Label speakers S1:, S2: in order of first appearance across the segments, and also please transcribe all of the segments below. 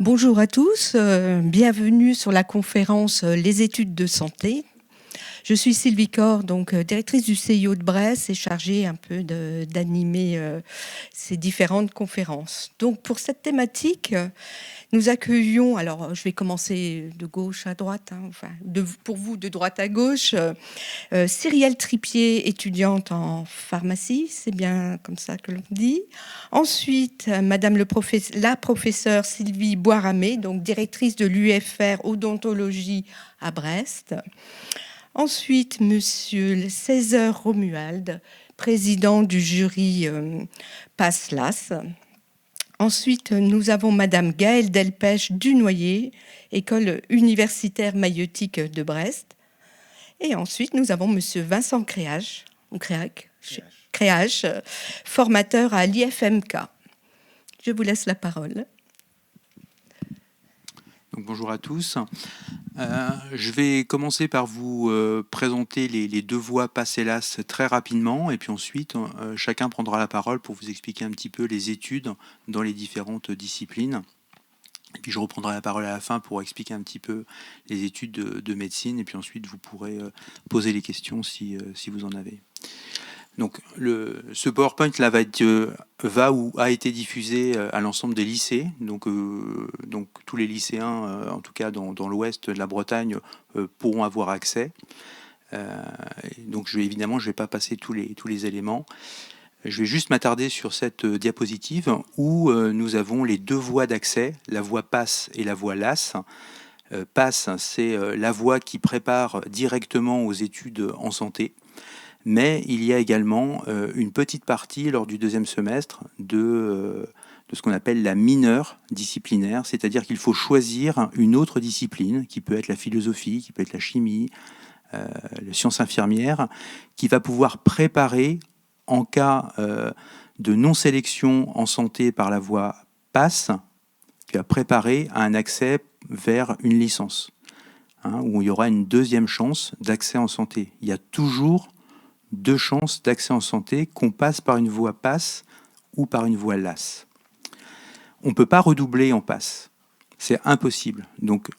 S1: Bonjour à tous, bienvenue sur la conférence Les études de santé. Je suis Sylvie Corr, donc directrice du CIO de Brest et chargée un peu d'animer ces différentes conférences. Donc pour cette thématique, nous accueillons, alors je vais commencer de gauche à droite, pour vous de droite à gauche, Cyrielle Tripier, étudiante en pharmacie, c'est bien comme ça que l'on dit. Ensuite, la professeure Sylvie Boiramé, donc directrice de l'UFR Odontologie à Brest. Ensuite, monsieur César Romuald, président du jury PASLAS. Ensuite, nous avons madame Gaëlle Delpech Dunoyer, école universitaire maïeutique de Brest. Et ensuite, nous avons monsieur Vincent Créache, formateur à l'IFMK. Je vous laisse la parole.
S2: Donc, bonjour à tous. Je vais commencer par vous présenter les deux voies PASLAS très rapidement, et puis ensuite chacun prendra la parole pour vous expliquer un petit peu les études dans les différentes disciplines. Et puis je reprendrai la parole à la fin pour expliquer un petit peu les études de médecine, et puis ensuite vous pourrez poser les questions si vous en avez. Donc ce PowerPoint là va ou a été diffusé à l'ensemble des lycées, donc tous les lycéens, en tout cas dans l'ouest de la Bretagne, pourront avoir accès. Donc je vais pas passer tous les éléments. Je vais juste m'attarder sur cette diapositive où nous avons les deux voies d'accès, la voie PASS et la voie LAS. PASS, c'est la voie qui prépare directement aux études en santé. Mais il y a également une petite partie lors du deuxième semestre de ce qu'on appelle la mineure disciplinaire, c'est-à-dire qu'il faut choisir une autre discipline, qui peut être la philosophie, qui peut être la chimie, les sciences infirmières, qui va pouvoir préparer, en cas de non-sélection en santé par la voie PASS, qui va préparer à un accès vers une licence, où il y aura une deuxième chance d'accès en santé. Il y a toujours deux chances d'accès en santé, qu'on passe par une voie PASS ou par une voie LAS. On ne peut pas redoubler en PASS. C'est impossible. Donc,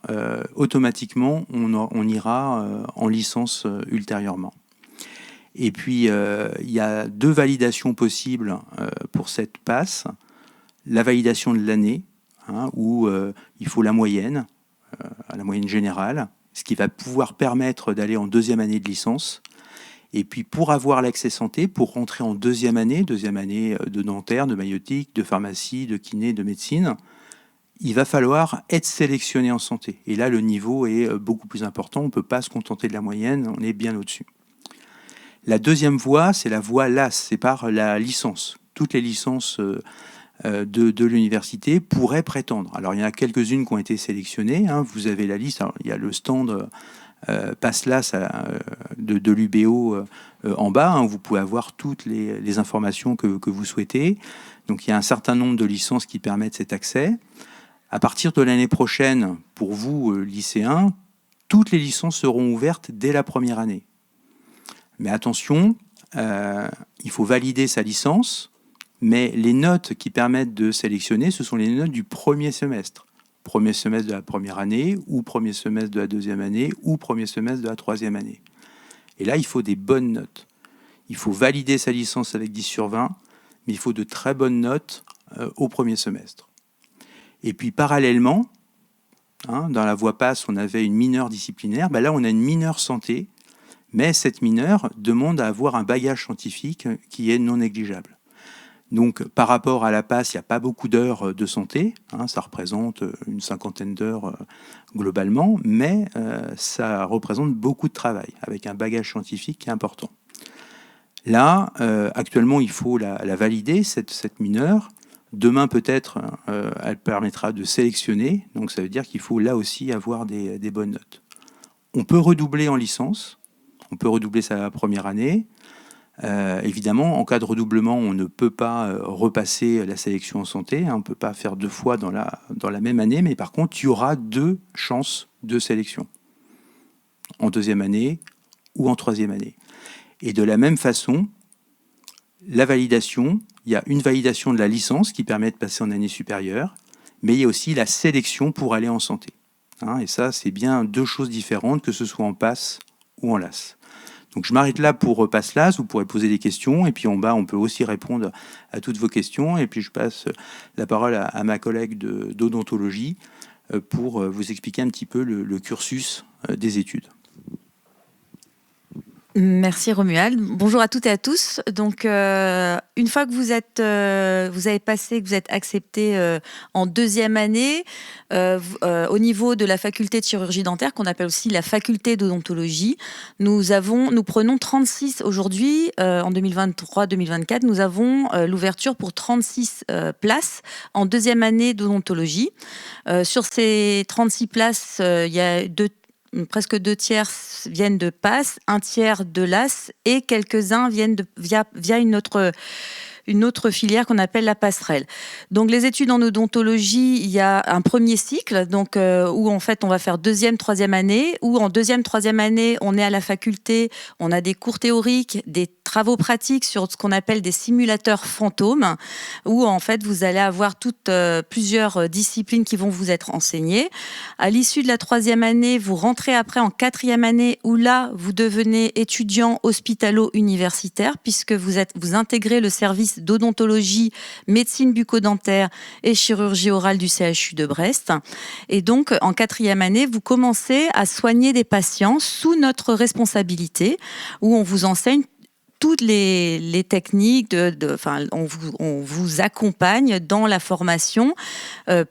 S2: automatiquement, on ira en licence ultérieurement. Et puis, il y a deux validations possibles pour cette PASS. La validation de l'année, où il faut la moyenne générale, ce qui va pouvoir permettre d'aller en deuxième année de licence. Et puis, pour avoir l'accès santé, pour rentrer en deuxième année de dentaire, de maïeutique, de pharmacie, de kiné, de médecine, il va falloir être sélectionné en santé. Et là, le niveau est beaucoup plus important. On ne peut pas se contenter de la moyenne, on est bien au-dessus. La deuxième voie, c'est la voie LAS, c'est par la licence. Toutes les licences de l'université pourraient prétendre. Alors, il y en a quelques-unes qui ont été sélectionnées. Vous avez la liste. Alors, il y a le stand PASLAS de l'UBO en bas, où vous pouvez avoir toutes les informations que vous souhaitez. Donc il y a un certain nombre de licences qui permettent cet accès. À partir de l'année prochaine, pour vous lycéens, toutes les licences seront ouvertes dès la première année. Mais attention, il faut valider sa licence, mais les notes qui permettent de sélectionner, ce sont les notes du premier semestre. Premier semestre de la première année, ou premier semestre de la deuxième année, ou premier semestre de la troisième année. Et là, il faut des bonnes notes. Il faut valider sa licence avec 10 sur 20, mais il faut de très bonnes notes au premier semestre. Et puis, parallèlement, dans la voie PASS, on avait une mineure disciplinaire. Là, on a une mineure santé, mais cette mineure demande à avoir un bagage scientifique qui est non négligeable. Donc, par rapport à la PASS, il n'y a pas beaucoup d'heures de santé. Ça représente une cinquantaine d'heures globalement, mais ça représente beaucoup de travail, avec un bagage scientifique qui est important. Là, actuellement, il faut la valider, cette mineure. Demain, peut-être, elle permettra de sélectionner. Donc, ça veut dire qu'il faut là aussi avoir des bonnes notes. On peut redoubler en licence. On peut redoubler sa première année. Évidemment, en cas de redoublement, on ne peut pas repasser la sélection en santé. On ne peut pas faire deux fois dans la même année. Mais par contre, il y aura deux chances de sélection. En deuxième année ou en troisième année. Et de la même façon, la validation, il y a une validation de la licence qui permet de passer en année supérieure, mais il y a aussi la sélection pour aller en santé. Et ça, c'est bien deux choses différentes, que ce soit en PASS ou en LAS. Donc je m'arrête là pour PASS LAS, vous pourrez poser des questions, et puis en bas, on peut aussi répondre à toutes vos questions, et puis je passe la parole à ma collègue d'odontologie pour vous expliquer un petit peu le cursus des études.
S3: Merci Romuald. Bonjour à toutes et à tous. Donc, une fois que vous avez passé, que vous êtes accepté en deuxième année, au niveau de la faculté de chirurgie dentaire, qu'on appelle aussi la faculté d'odontologie, nous prenons 36 aujourd'hui, en 2023-2024, nous avons l'ouverture pour 36 places en deuxième année d'odontologie. Sur ces 36 places, il y a presque 2 tiers viennent de PASS, 1 tiers de LAS et quelques-uns viennent via une autre filière qu'on appelle la passerelle. Donc les études en odontologie, il y a un premier cycle, donc où en fait on va faire deuxième, troisième année, où en deuxième, troisième année, on est à la faculté, on a des cours théoriques, des travaux pratiques sur ce qu'on appelle des simulateurs fantômes, où en fait vous allez avoir plusieurs disciplines qui vont vous être enseignées. À l'issue de la troisième année, vous rentrez après en quatrième année, où là vous devenez étudiant hospitalo-universitaire, puisque vous intégrez le service d'odontologie, médecine bucco-dentaire et chirurgie orale du CHU de Brest. Et donc, en quatrième année, vous commencez à soigner des patients sous notre responsabilité, où on vous enseigne toutes les techniques, on vous accompagne dans la formation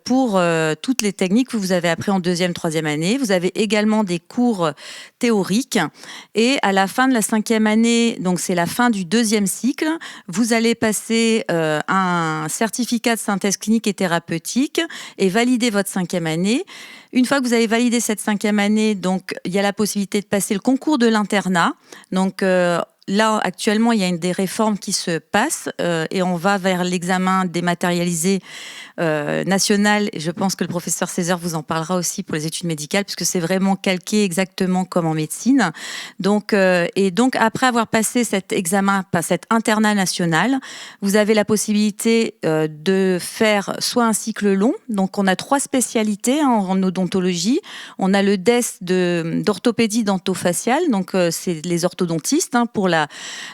S3: pour toutes les techniques que vous avez appris en deuxième, troisième année. Vous avez également des cours théoriques et à la fin de la cinquième année, donc c'est la fin du deuxième cycle, vous allez passer un certificat de synthèse clinique et thérapeutique et valider votre cinquième année. Une fois que vous avez validé cette cinquième année, donc il y a la possibilité de passer le concours de l'internat. Donc là, actuellement, il y a des réformes qui se passent et on va vers l'examen dématérialisé national. Et je pense que le professeur Césaire vous en parlera aussi pour les études médicales, puisque c'est vraiment calqué exactement comme en médecine. Donc, après avoir passé cet examen, cet internat national, vous avez la possibilité de faire soit un cycle long. Donc, on a 3 spécialités en odontologie. On a le DES d'orthopédie dentofaciale. Donc, c'est les orthodontistes pour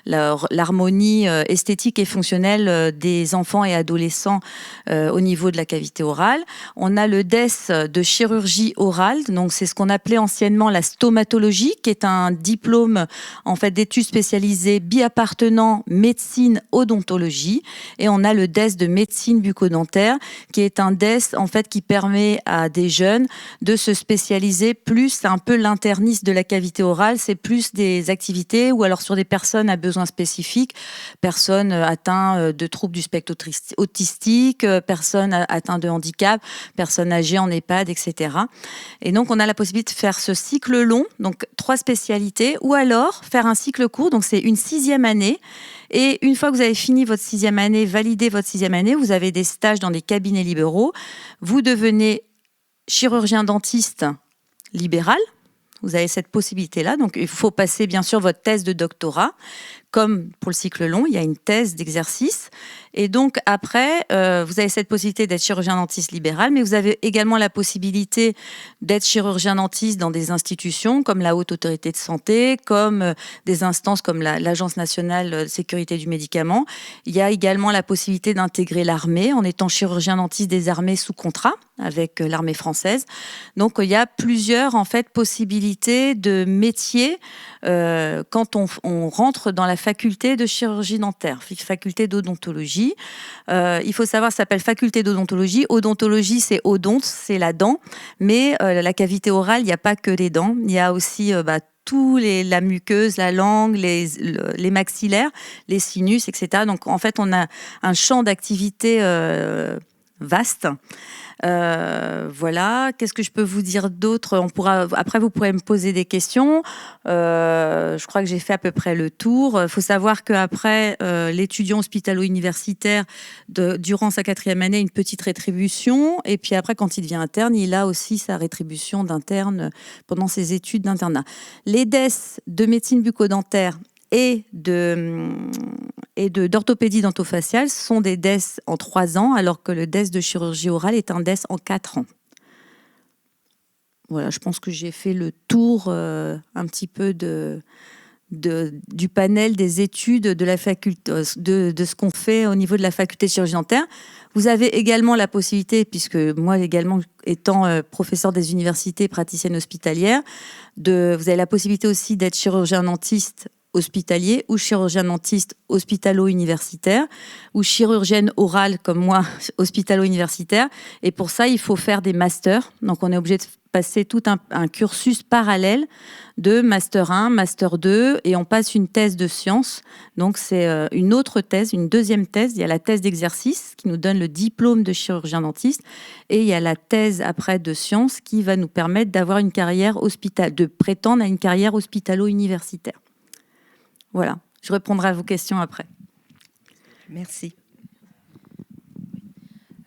S3: l'harmonie esthétique et fonctionnelle des enfants et adolescents au niveau de la cavité orale. On a le DES de chirurgie orale, donc c'est ce qu'on appelait anciennement la stomatologie, qui est un diplôme en fait d'études spécialisées biappartenant médecine odontologie. Et on a le DES de médecine bucco-dentaire, qui est un DES en fait qui permet à des jeunes de se spécialiser plus. C'est un peu l'internisme de la cavité orale, c'est plus des activités ou alors sur des personnes à besoins spécifiques, personnes atteintes de troubles du spectre autistique, personnes atteintes de handicap, personnes âgées en EHPAD, etc. Et donc, on a la possibilité de faire ce cycle long, donc 3 spécialités, ou alors faire un cycle court, donc c'est une 6e année. Et une fois que vous avez fini votre 6e année, validé votre 6e année, vous avez des stages dans des cabinets libéraux, vous devenez chirurgien dentiste libéral. Vous avez cette possibilité-là. Donc, il faut passer, bien sûr, votre thèse de doctorat. Comme pour le cycle long, il y a une thèse d'exercice. Et donc, après, vous avez cette possibilité d'être chirurgien-dentiste libéral, mais vous avez également la possibilité d'être chirurgien-dentiste dans des institutions comme la Haute Autorité de Santé, comme des instances comme l'Agence nationale de sécurité du médicament. Il y a également la possibilité d'intégrer l'armée en étant chirurgien-dentiste des armées sous contrat avec l'armée française. Donc, il y a plusieurs, en fait, possibilités de métiers quand on rentre dans la faculté de chirurgie dentaire, faculté d'odontologie. Il faut savoir, ça s'appelle faculté d'odontologie. Odontologie, c'est odonte, c'est la dent. Mais la cavité orale, il n'y a pas que les dents. Il y a aussi la muqueuse, la langue, les maxillaires, les sinus, etc. Donc, en fait, on a un champ d'activité vaste. Voilà. Qu'est-ce que je peux vous dire d'autre ? Après, vous pourrez me poser des questions. Je crois que j'ai fait à peu près le tour. Il faut savoir qu'après, l'étudiant hospitalo-universitaire, durant sa 4e année, a une petite rétribution. Et puis après, quand il devient interne, il a aussi sa rétribution d'interne pendant ses études d'internat. Les DES de médecine bucco-dentaire et et d'orthopédie dentofaciale sont des DES en 3 ans, alors que le DES de chirurgie orale est un DES en 4 ans. Voilà, je pense que j'ai fait le tour un petit peu du panel des études de la faculté, de ce qu'on fait au niveau de la faculté de chirurgie dentaire. Vous avez également la possibilité, puisque moi également étant professeur des universités, praticienne hospitalière, vous avez la possibilité aussi d'être chirurgien dentiste hospitalier ou chirurgien dentiste hospitalo-universitaire ou chirurgienne orale comme moi hospitalo-universitaire. Et pour ça, il faut faire des masters. Donc, on est obligé de passer tout un cursus parallèle de master 1, master 2 et on passe une thèse de sciences. Donc, c'est une autre thèse, une deuxième thèse. Il y a la thèse d'exercice qui nous donne le diplôme de chirurgien dentiste et il y a la thèse après de sciences qui va nous permettre d'avoir une carrière de prétendre à une carrière hospitalo-universitaire. Voilà, je répondrai à vos questions après.
S1: Merci.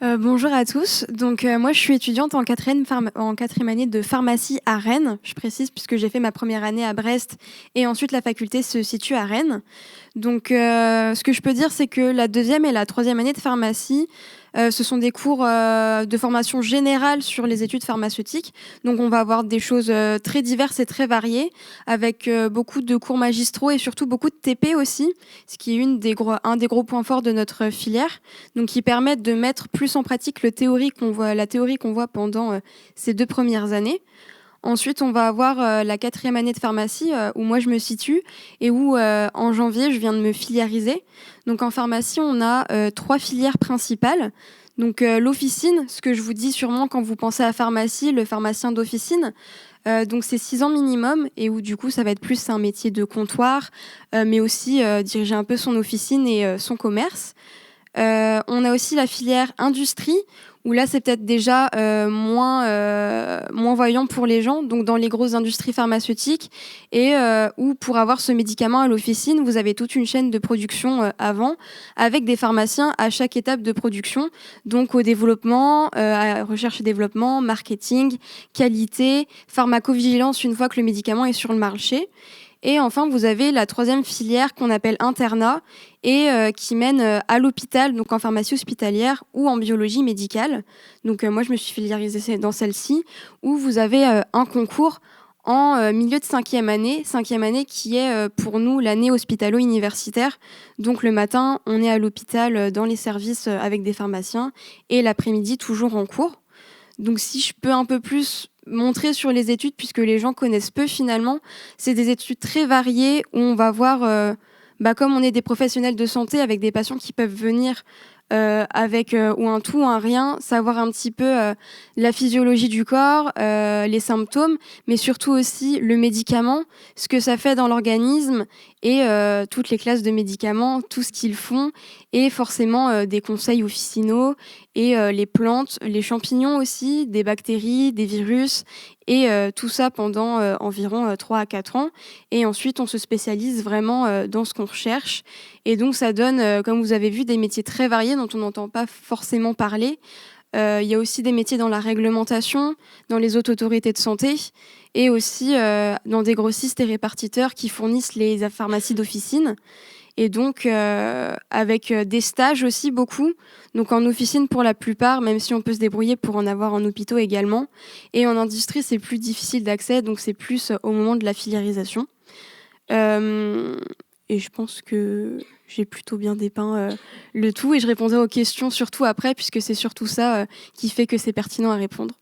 S4: Bonjour à tous. Donc moi je suis étudiante en quatrième année de pharmacie à Rennes. Je précise puisque j'ai fait ma première année à Brest et ensuite la faculté se situe à Rennes. Donc ce que je peux dire c'est que la deuxième et la troisième année de pharmacie ce sont des cours de formation générale sur les études pharmaceutiques. Donc on va avoir des choses très diverses et très variées, avec beaucoup de cours magistraux et surtout beaucoup de TP aussi, ce qui est un des gros points forts de notre filière, donc qui permettent de mettre plus en pratique la théorie qu'on voit pendant ces 2 premières années. Ensuite, on va avoir la 4e année de pharmacie où moi je me situe et où en janvier je viens de me filiariser. Donc en pharmacie, on a 3 filières principales. Donc l'officine, ce que je vous dis sûrement quand vous pensez à pharmacie, le pharmacien d'officine. Donc c'est 6 ans minimum et où du coup ça va être plus un métier de comptoir, mais aussi diriger un peu son officine et son commerce. On a aussi la filière industrie où là c'est peut-être déjà moins voyant pour les gens, donc dans les grosses industries pharmaceutiques et où pour avoir ce médicament à l'officine, vous avez toute une chaîne de production avant, avec des pharmaciens à chaque étape de production, donc au développement, à recherche et développement, marketing, qualité, pharmacovigilance une fois que le médicament est sur le marché. Et enfin, vous avez la 3e filière qu'on appelle internat et qui mène à l'hôpital, donc en pharmacie hospitalière ou en biologie médicale. Donc moi, je me suis filiarisée dans celle-ci, où vous avez un concours en milieu de 5e année qui est pour nous l'année hospitalo-universitaire. Donc le matin, on est à l'hôpital dans les services avec des pharmaciens et l'après-midi, toujours en cours. Donc si je peux un peu plus montrer sur les études, puisque les gens connaissent peu finalement, c'est des études très variées où on va voir, comme on est des professionnels de santé avec des patients qui peuvent venir avec ou un tout ou un rien, savoir un petit peu la physiologie du corps, les symptômes, mais surtout aussi le médicament, ce que ça fait dans l'organisme et toutes les classes de médicaments, tout ce qu'ils font et forcément des conseils officinaux et les plantes, les champignons aussi, des bactéries, des virus et tout ça pendant environ 3 à 4 ans. Et ensuite, on se spécialise vraiment dans ce qu'on recherche. Et donc, ça donne, comme vous avez vu, des métiers très variés dont on n'entend pas forcément parler. Il y a aussi des métiers dans la réglementation, dans les hautes autorités de santé et aussi dans des grossistes et répartiteurs qui fournissent les pharmacies d'officine. Et donc, avec des stages aussi beaucoup, donc en officine pour la plupart, même si on peut se débrouiller pour en avoir en hôpitaux également. Et en industrie, c'est plus difficile d'accès, donc c'est plus au moment de la filiarisation. Et je pense que j'ai plutôt bien dépeint le tout, et je répondrai aux questions surtout après, puisque c'est surtout ça qui fait que c'est pertinent à répondre.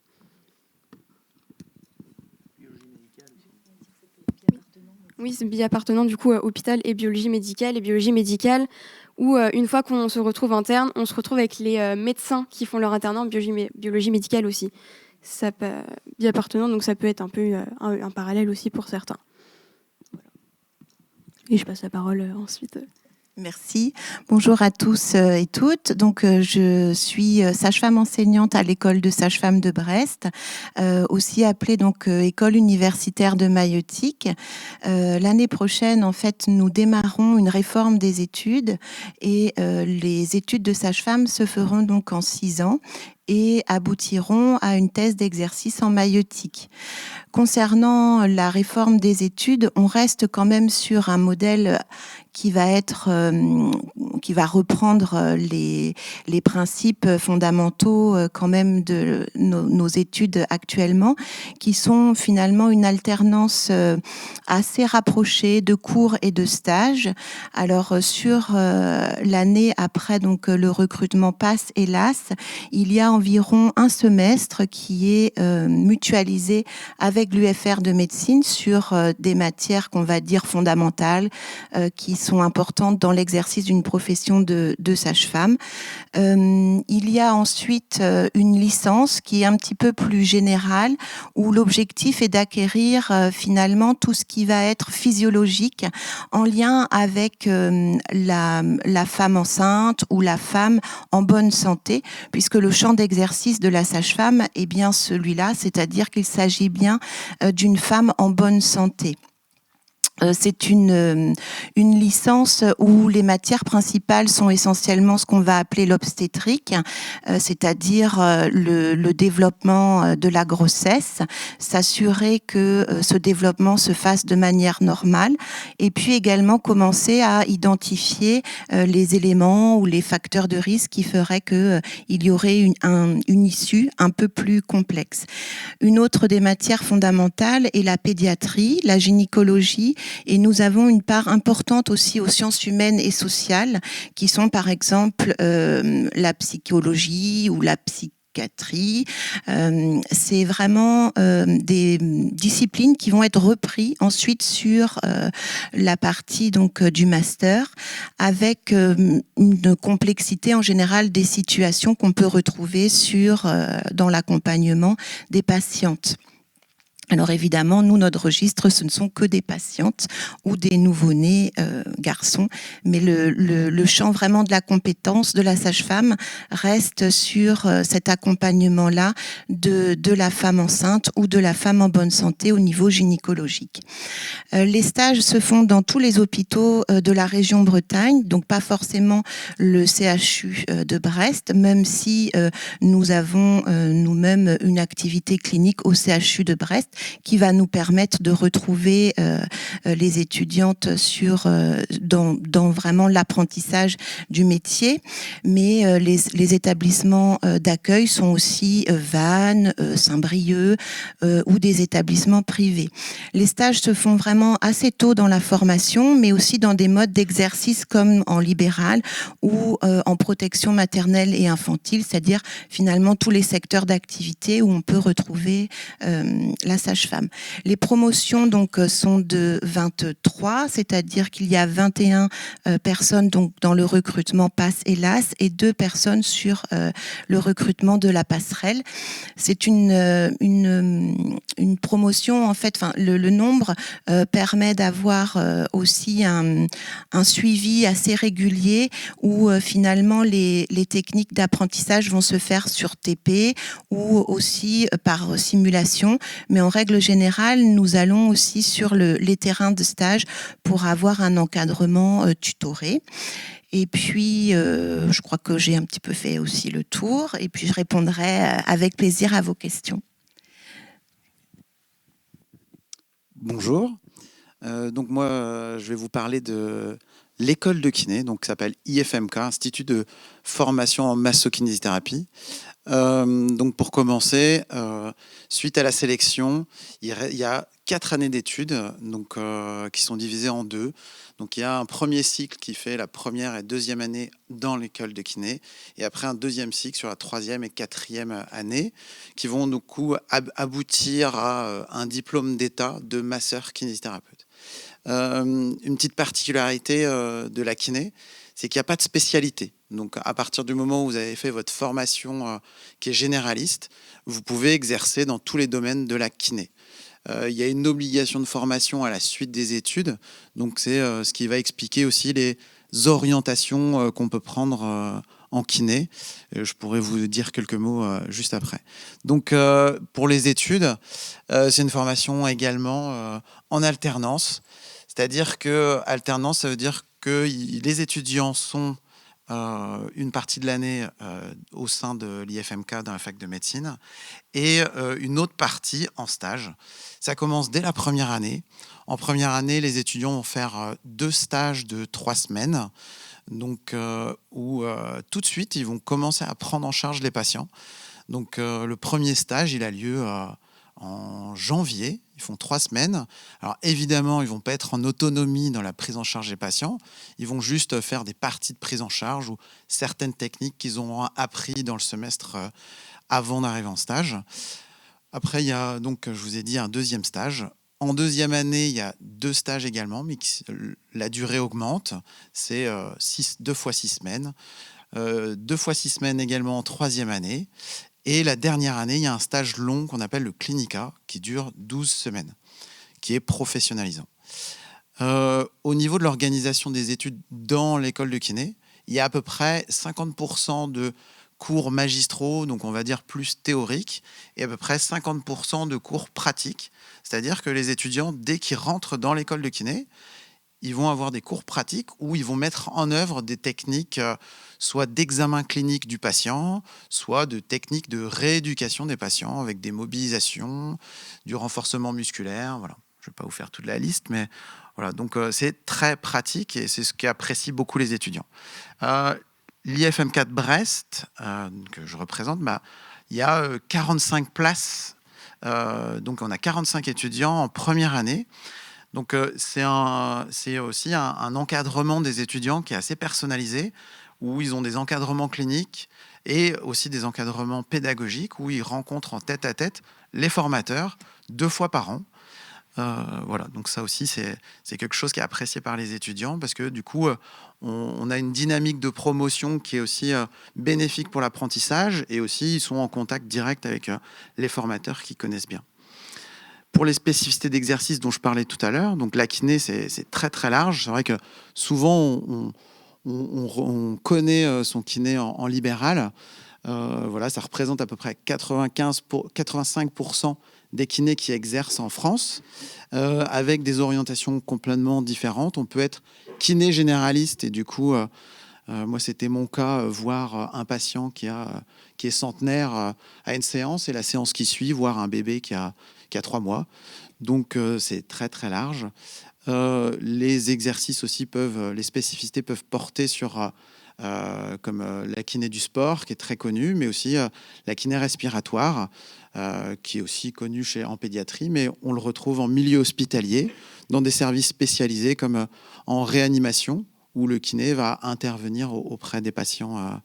S4: Oui, c'est bi-appartenant du coup hôpital et biologie médicale où une fois qu'on se retrouve interne, on se retrouve avec les médecins qui font leur internat en biologie médicale aussi. Ça bi-appartenant, donc ça peut être un peu un parallèle aussi pour certains. Et je passe la parole ensuite.
S5: Merci. Bonjour à tous et toutes. Donc, je suis sage-femme enseignante à l'école de sage-femme de Brest, aussi appelée donc école universitaire de maïeutique. L'année prochaine, en fait, nous démarrons une réforme des études et les études de sage-femme se feront donc en 6 ans. et aboutiront à une thèse d'exercice en maïeutique. Concernant la réforme des études, on reste quand même sur un modèle qui va reprendre les principes fondamentaux quand même de nos études actuellement, qui sont finalement une alternance assez rapprochée de cours et de stages. Alors sur l'année après donc le recrutement PASS et LAS, il y a environ un semestre qui est mutualisé avec l'UFR de médecine sur des matières qu'on va dire fondamentales, qui sont importantes dans l'exercice d'une profession de sage-femme. Il y a ensuite une licence qui est un petit peu plus générale, où l'objectif est d'acquérir finalement tout ce qui va être physiologique en lien avec la femme enceinte ou la femme en bonne santé, puisque le champ d'exercice de la sage-femme est bien celui-là, c'est-à-dire qu'il s'agit bien d'une femme en bonne santé. C'est une licence où les matières principales sont essentiellement ce qu'on va appeler l'obstétrique, c'est-à-dire le développement de la grossesse, s'assurer que ce développement se fasse de manière normale, et puis également commencer à identifier les éléments ou les facteurs de risque qui feraient qu'il y aurait une issue un peu plus complexe. Une autre des matières fondamentales est la pédiatrie, la gynécologie, et nous avons une part importante aussi aux sciences humaines et sociales, qui sont par exemple la psychologie ou la psychiatrie. C'est vraiment des disciplines qui vont être reprises ensuite sur la partie donc du master, avec une complexité en général des situations qu'on peut retrouver dans l'accompagnement des patientes. Alors évidemment, nous, notre registre, ce ne sont que des patientes ou des nouveau-nés garçons, mais le champ vraiment de la compétence de la sage-femme reste sur cet accompagnement-là de la femme enceinte ou de la femme en bonne santé au niveau gynécologique. Les stages se font dans tous les hôpitaux de la région Bretagne, donc pas forcément le CHU de Brest, même si nous avons nous-mêmes une activité clinique au CHU de Brest, qui va nous permettre de retrouver les étudiantes dans vraiment l'apprentissage du métier. Mais les établissements d'accueil sont aussi Vannes, Saint-Brieuc ou des établissements privés. Les stages se font vraiment assez tôt dans la formation, mais aussi dans des modes d'exercice comme en libéral ou en protection maternelle et infantile, c'est-à-dire finalement tous les secteurs d'activité où on peut retrouver la sage-femme. Les promotions donc sont de 23, c'est-à-dire qu'il y a 21 personnes donc dans le recrutement PASS et LAS et 2 personnes sur le recrutement de la passerelle. C'est une promotion en fait. Enfin, le nombre permet d'avoir aussi un suivi assez régulier où finalement les techniques d'apprentissage vont se faire sur TP ou aussi par simulation, mais en règle générale, nous allons aussi sur les terrains de stage pour avoir un encadrement tutoré. Et puis, je crois que j'ai un petit peu fait aussi le tour, et puis je répondrai avec plaisir à vos questions.
S6: Bonjour. Donc moi, je vais vous parler de l'école de kiné, donc ça s'appelle IFMK, Institut de formation en massokinésithérapie. Donc pour commencer, suite à la sélection, il y a 4 années d'études donc, qui sont divisées en 2. Donc il y a un premier cycle qui fait la première et deuxième année dans l'école de kiné, et après un deuxième cycle sur la 3e et 4e année, qui vont du coup aboutir à un diplôme d'état de masseur kinésithérapeute. Une petite particularité de la kiné, c'est qu'il n'y a pas de spécialité. Donc à partir du moment où vous avez fait votre formation qui est généraliste, vous pouvez exercer dans tous les domaines de la kiné. Il y a une obligation de formation à la suite des études, donc c'est ce qui va expliquer aussi les orientations qu'on peut prendre en kiné. Je pourrais vous dire quelques mots juste après. Donc pour les études, c'est une formation également en alternance, c'est-à-dire que alternance, ça veut dire que les étudiants sont une partie de l'année au sein de l'IFMK dans la fac de médecine et une autre partie en stage. Ça commence dès la première année. En première année, les étudiants vont faire 2 stages de 3 semaines, donc, où tout de suite, ils vont commencer à prendre en charge les patients. Donc, le premier stage, il a lieu en janvier. Ils font 3 semaines. Alors évidemment, ils ne vont pas être en autonomie dans la prise en charge des patients. Ils vont juste faire des parties de prise en charge ou certaines techniques qu'ils auront appris dans le semestre avant d'arriver en stage. Après, il y a donc, je vous ai dit, un deuxième stage. En deuxième année, il y a 2 stages également, mais la durée augmente. C'est 2 fois 6 semaines. 2 fois 6 semaines également en troisième année. Et la dernière année, il y a un stage long qu'on appelle le Clinica, qui dure 12 semaines, qui est professionnalisant. Au niveau de l'organisation des études dans l'école de kiné, il y a à peu près 50% de cours magistraux, donc on va dire plus théoriques, et à peu près 50% de cours pratiques. C'est-à-dire que les étudiants, dès qu'ils rentrent dans l'école de kiné, ils vont avoir des cours pratiques où ils vont mettre en œuvre des techniques soit d'examen clinique du patient, soit de techniques de rééducation des patients avec des mobilisations, du renforcement musculaire. Voilà. Je ne vais pas vous faire toute la liste, mais voilà. Donc c'est très pratique et c'est ce qu'apprécient beaucoup les étudiants. L'IFMK de Brest, que je représente, il y a 45 places. Donc on a 45 étudiants en première année. Donc c'est aussi un encadrement des étudiants qui est assez personnalisé, où ils ont des encadrements cliniques et aussi des encadrements pédagogiques, où ils rencontrent en tête-à-tête les formateurs 2 fois par an. Voilà, donc ça aussi, c'est quelque chose qui est apprécié par les étudiants, parce que du coup, on a une dynamique de promotion qui est aussi bénéfique pour l'apprentissage, et aussi ils sont en contact direct avec les formateurs qui connaissent bien. Pour les spécificités d'exercice dont je parlais tout à l'heure, donc la kiné, c'est très très large. C'est vrai que souvent on connaît son kiné en libéral. Voilà, ça représente à peu près 85% des kinés qui exercent en France, avec des orientations complètement différentes. On peut être kiné généraliste et du coup, moi c'était mon cas, voir un patient qui est centenaire à une séance, et la séance qui suit, voir un bébé qui a 3 mois. Donc c'est très très large. Les exercices aussi les spécificités peuvent porter sur comme la kiné du sport, qui est très connue, mais aussi la kiné respiratoire, qui est aussi connue en pédiatrie, mais on le retrouve en milieu hospitalier, dans des services spécialisés comme en réanimation, où le kiné va intervenir auprès des patients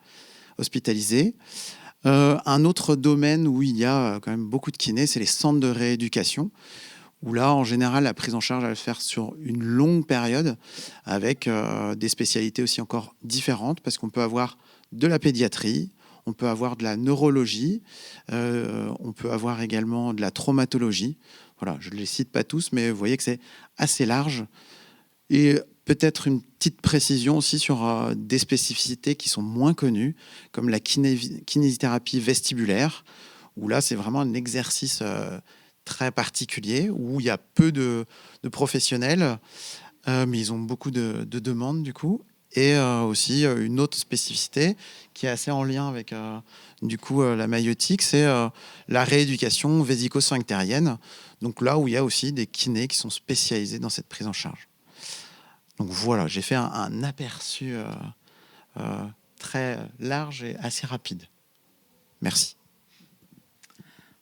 S6: hospitalisés. Un autre domaine où il y a quand même beaucoup de kinés, c'est les centres de rééducation, où là, en général, la prise en charge va se faire sur une longue période, avec des spécialités aussi encore différentes, parce qu'on peut avoir de la pédiatrie, on peut avoir de la neurologie, on peut avoir également de la traumatologie. Voilà, je ne les cite pas tous, mais vous voyez que c'est assez large. Et peut-être une petite précision aussi sur des spécificités qui sont moins connues, comme la kinésithérapie vestibulaire, où là, c'est vraiment un exercice très particulier, où il y a peu de professionnels, mais ils ont beaucoup de demandes du coup. Et aussi une autre spécificité qui est assez en lien avec du coup la maïeutique, c'est la rééducation vésico-sphinctérienne. Donc là où il y a aussi des kinés qui sont spécialisés dans cette prise en charge. Donc voilà, j'ai fait un aperçu très large et assez rapide. Merci.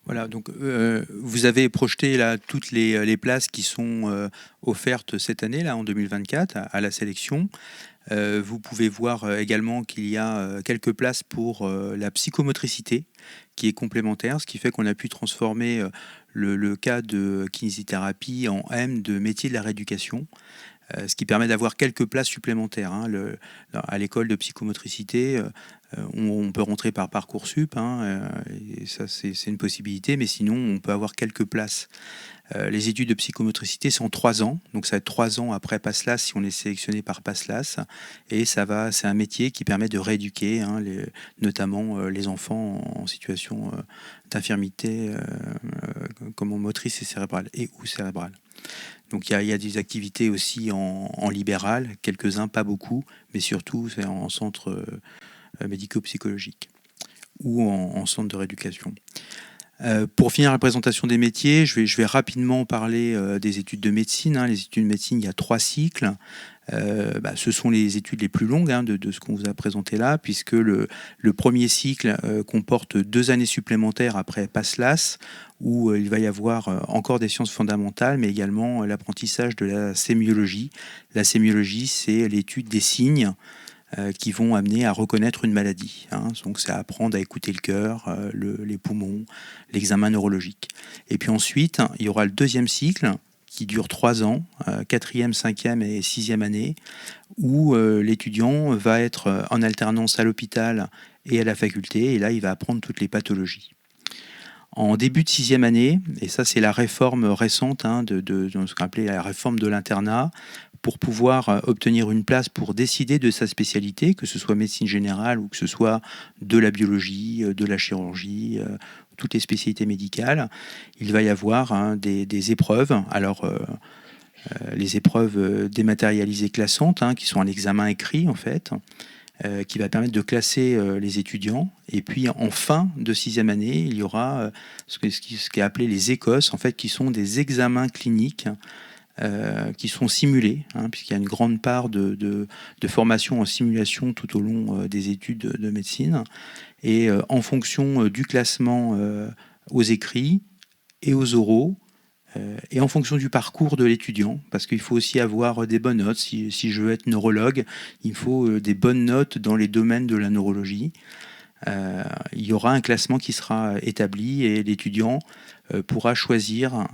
S2: Voilà, donc vous avez projeté là toutes les places qui sont offertes cette année, là en 2024, à la sélection. Vous pouvez voir également qu'il y a quelques places pour la psychomotricité qui est complémentaire, ce qui fait qu'on a pu transformer le cas de kinésithérapie en M de métier de la rééducation. Ce qui permet d'avoir quelques places supplémentaires. À l'école de psychomotricité, on peut rentrer par Parcoursup, et ça c'est une possibilité, mais sinon on peut avoir quelques places. Les études de psychomotricité, c'est en 3 ans, donc ça va être 3 ans après PASSLAS si on est sélectionné par PASSLAS, et c'est un métier qui permet de rééduquer, notamment les enfants en situation d'infirmité, comme motrice et cérébrale, et ou cérébrale. Donc il y a des activités aussi en libéral, quelques-uns, pas beaucoup, mais surtout c'est en centre médico-psychologique ou en centre de rééducation. Pour finir la présentation des métiers, je vais rapidement parler des études de médecine. Les études de médecine, il y a 3 cycles. Ce sont les études les plus longues de ce qu'on vous a présenté là, puisque le premier cycle comporte 2 années supplémentaires après PASLAS, où il va y avoir encore des sciences fondamentales, mais également l'apprentissage de la sémiologie. La sémiologie, c'est l'étude des signes qui vont amener à reconnaître une maladie. Donc c'est apprendre à écouter le cœur, les poumons, l'examen neurologique. Et puis ensuite, il y aura le deuxième cycle qui dure 3 ans, 4e, 5e et 6e année, où l'étudiant va être en alternance à l'hôpital et à la faculté, et là il va apprendre toutes les pathologies. En début de 6e année, et ça c'est la réforme récente de ce qu'on appelait la réforme de l'internat, pour pouvoir obtenir une place pour décider de sa spécialité, que ce soit médecine générale ou que ce soit de la biologie, de la chirurgie, toutes les spécialités médicales, il va y avoir des épreuves. Alors, les épreuves dématérialisées classantes, qui sont un examen écrit en fait, qui va permettre de classer les étudiants. Et puis en fin de 6e année, il y aura ce qui est appelé les écosses, en fait, qui sont des examens cliniques qui sont simulés, puisqu'il y a une grande part de formation en simulation tout au long des études de médecine. Et en fonction du classement aux écrits et aux oraux, et en fonction du parcours de l'étudiant, parce qu'il faut aussi avoir des bonnes notes. Si je veux être neurologue, il faut des bonnes notes dans les domaines de la neurologie. Il y aura un classement qui sera établi et l'étudiant pourra choisir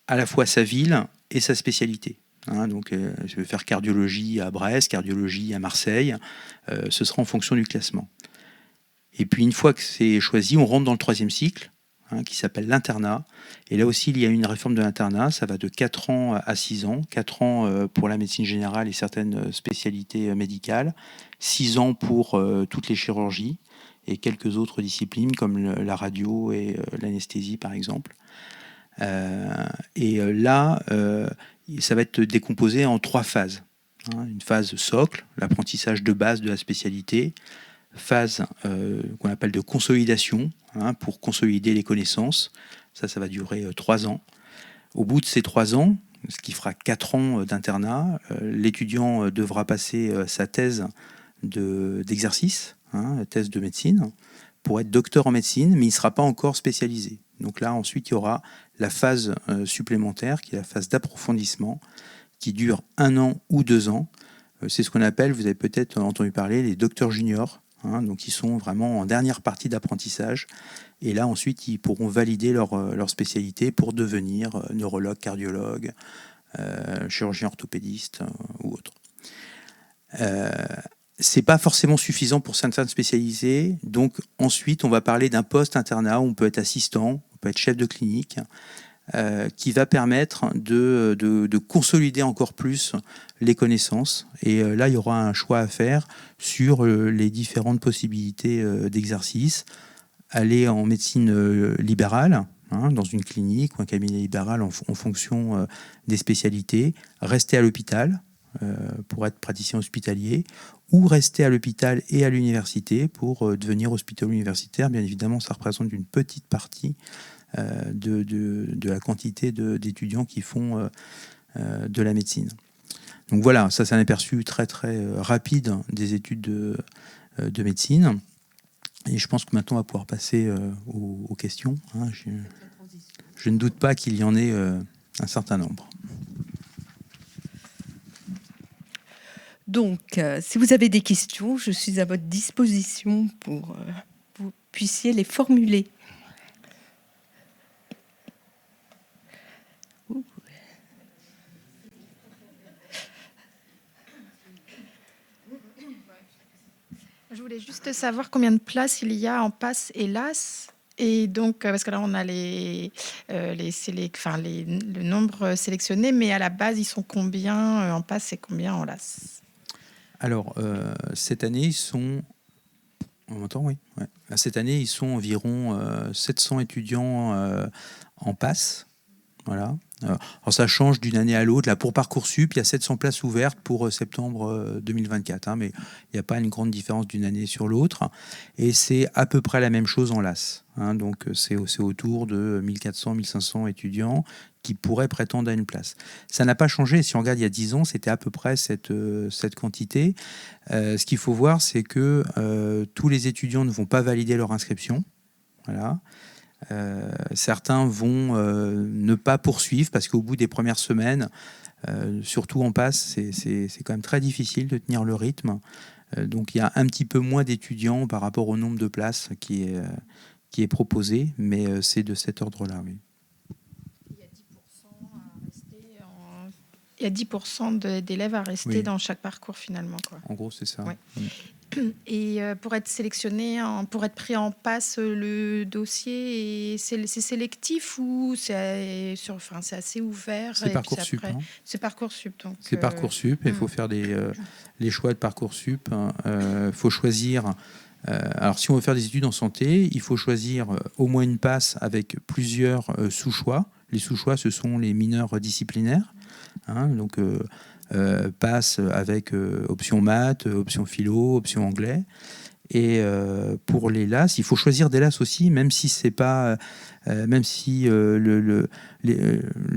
S2: à la fois sa ville et sa spécialité. Donc, je vais faire cardiologie à Brest, cardiologie à Marseille. Ce sera en fonction du classement. Et puis, une fois que c'est choisi, on rentre dans le 3e cycle, qui s'appelle l'internat. Et là aussi, il y a une réforme de l'internat. Ça va de 4 ans à 6 ans. 4 ans pour la médecine générale et certaines spécialités médicales. 6 ans pour toutes les chirurgies et quelques autres disciplines comme la radio et l'anesthésie, par exemple. Là, ça va être décomposé en 3 phases. Une phase socle, l'apprentissage de base de la spécialité. Phase qu'on appelle de consolidation, pour consolider les connaissances. Ça va durer 3 ans. Au bout de ces 3 ans, ce qui fera 4 ans d'internat, l'étudiant devra passer sa thèse d'exercice, thèse de médecine, pour être docteur en médecine, mais il ne sera pas encore spécialisé. Donc là, ensuite, il y aura la phase supplémentaire, qui est la phase d'approfondissement, qui dure 1 an ou 2 ans. C'est ce qu'on appelle, vous avez peut-être entendu parler, les docteurs juniors. Donc ils sont vraiment en dernière partie d'apprentissage. Et là, ensuite, ils pourront valider leur spécialité pour devenir neurologue, cardiologue, chirurgien orthopédiste ou autre. C'est pas forcément suffisant pour certaines spécialisés. Donc ensuite, on va parler d'un post-internat où on peut être assistant, on peut être chef de clinique, qui va permettre de consolider encore plus les connaissances. Et là, il y aura un choix à faire sur les différentes possibilités d'exercice. Aller en médecine libérale, dans une clinique ou un cabinet libéral en fonction des spécialités. Rester à l'hôpital pour être praticien hospitalier, ou rester à l'hôpital et à l'université pour devenir hospitalo-universitaire. Bien évidemment, ça représente une petite partie de la quantité d'étudiants qui font de la médecine. Donc voilà, ça c'est un aperçu très très rapide des études de médecine. Et je pense que maintenant on va pouvoir passer aux questions. Je ne doute pas qu'il y en ait un certain nombre.
S1: Donc, si vous avez des questions, je suis à votre disposition pour que vous puissiez les formuler.
S7: Je voulais juste savoir combien de places il y a en PASS et LAS. Et donc, parce que là, on a le nombre sélectionné, mais à la base, ils sont combien en PASS et combien en LAS?
S2: Alors, cette année, ils sont... On m'entend, oui. Ouais. Cette année, ils sont environ 700 étudiants en PASS. Voilà. Alors ça change d'une année à l'autre. Là, pour Parcoursup, il y a 700 places ouvertes pour septembre 2024, hein, mais il n'y a pas une grande différence d'une année sur l'autre. Et c'est à peu près la même chose en LAS. Hein, donc c'est autour de 1400, 1500 étudiants qui pourraient prétendre à une place. Ça n'a pas changé. Si on regarde il y a 10 ans, c'était à peu près cette quantité. Ce qu'il faut voir, c'est que tous les étudiants ne vont pas valider leur inscription. Voilà. Certains vont ne pas poursuivre parce qu'au bout des premières semaines, surtout en passe, c'est quand même très difficile de tenir le rythme. Donc il y a un petit peu moins d'étudiants par rapport au nombre de places qui est proposé, mais c'est de cet ordre-là. Oui.
S7: Il y a 10% d'élèves à rester dans chaque parcours finalement, quoi.
S2: En gros, c'est ça.
S7: Ouais. Et pour être sélectionné, pour être pris en passe, le dossier, c'est sélectif ou c'est assez ouvert?
S2: C'est Parcoursup.
S7: C'est Parcoursup.
S2: C'est Parcoursup. Il faut faire les choix de Parcoursup. Il faut choisir. Alors, si on veut faire des études en santé, il faut choisir au moins une passe avec plusieurs sous-choix. Les sous-choix, ce sont les mineurs disciplinaires. Hein, donc, passe avec option maths, option philo, option anglais. Et pour les LAS, il faut choisir des LAS aussi, même si c'est pas, même si le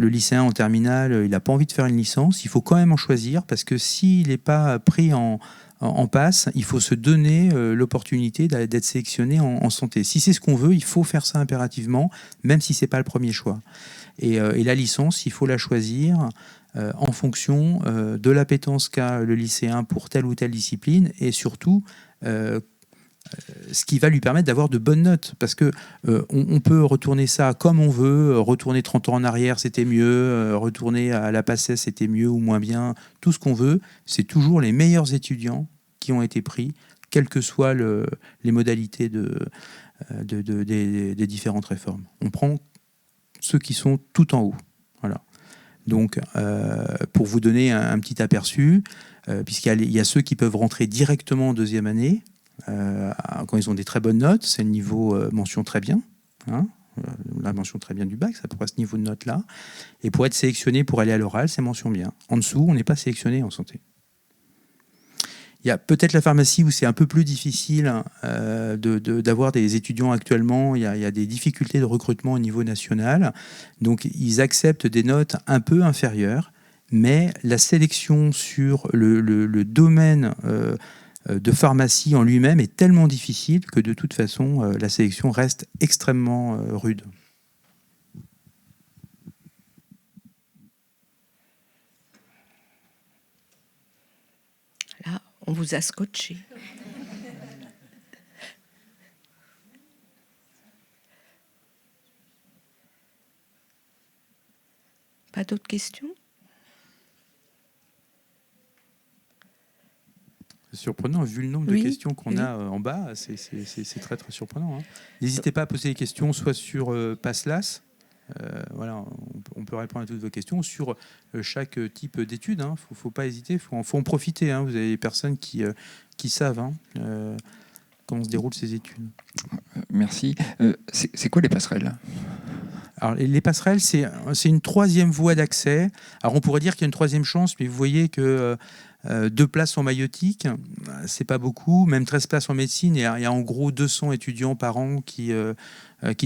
S2: lycéen en terminale, il n'a pas envie de faire une licence, il faut quand même en choisir parce que s'il n'est pas pris en passe, il faut se donner l'opportunité d'être sélectionné en santé. Si c'est ce qu'on veut, il faut faire ça impérativement, même si c'est pas le premier choix. Et la licence, il faut la choisir en fonction de l'appétence qu'a le lycéen pour telle ou telle discipline et surtout ce qui va lui permettre d'avoir de bonnes notes. Parce que on peut retourner ça comme on veut, retourner 30 ans en arrière, c'était mieux, retourner à la PACES, c'était mieux ou moins bien, tout ce qu'on veut. C'est toujours les meilleurs étudiants qui ont été pris, quelles que soient les modalités des différentes réformes. On prend ceux qui sont tout en haut. Voilà. Donc, pour vous donner un petit aperçu, puisqu'il y a ceux qui peuvent rentrer directement en deuxième année, quand ils ont des très bonnes notes, c'est le niveau mention très bien, hein, la mention très bien du bac, ça pourrait à ce niveau de note-là. Et pour être sélectionné pour aller à l'oral, c'est mention bien. En dessous, on n'est pas sélectionné en santé. Il y a peut-être la pharmacie où c'est un peu plus difficile d'avoir des étudiants actuellement. Il y a des difficultés de recrutement au niveau national. Donc, ils acceptent des notes un peu inférieures. Mais la sélection sur le domaine de pharmacie en lui-même est tellement difficile que de toute façon, la sélection reste extrêmement rude.
S1: Là, on vous a scotché. Pas d'autres questions ?
S2: C'est surprenant, vu le nombre de questions qu'on a en bas, c'est très très surprenant. Hein. N'hésitez pas à poser des questions, soit sur PASSLAS, voilà, on peut répondre à toutes vos questions, sur chaque type d'études. Il ne faut pas hésiter, il faut en profiter. Hein. Vous avez des personnes qui savent comment se déroulent ces études.
S8: Merci. C'est quoi les passerelles ?
S2: Alors, les passerelles, c'est une troisième voie d'accès. Alors, on pourrait dire qu'il y a une troisième chance, mais vous voyez que 2 places en maïeutique, c'est pas beaucoup. Même 13 places en médecine, il y a en gros 200 étudiants par an qui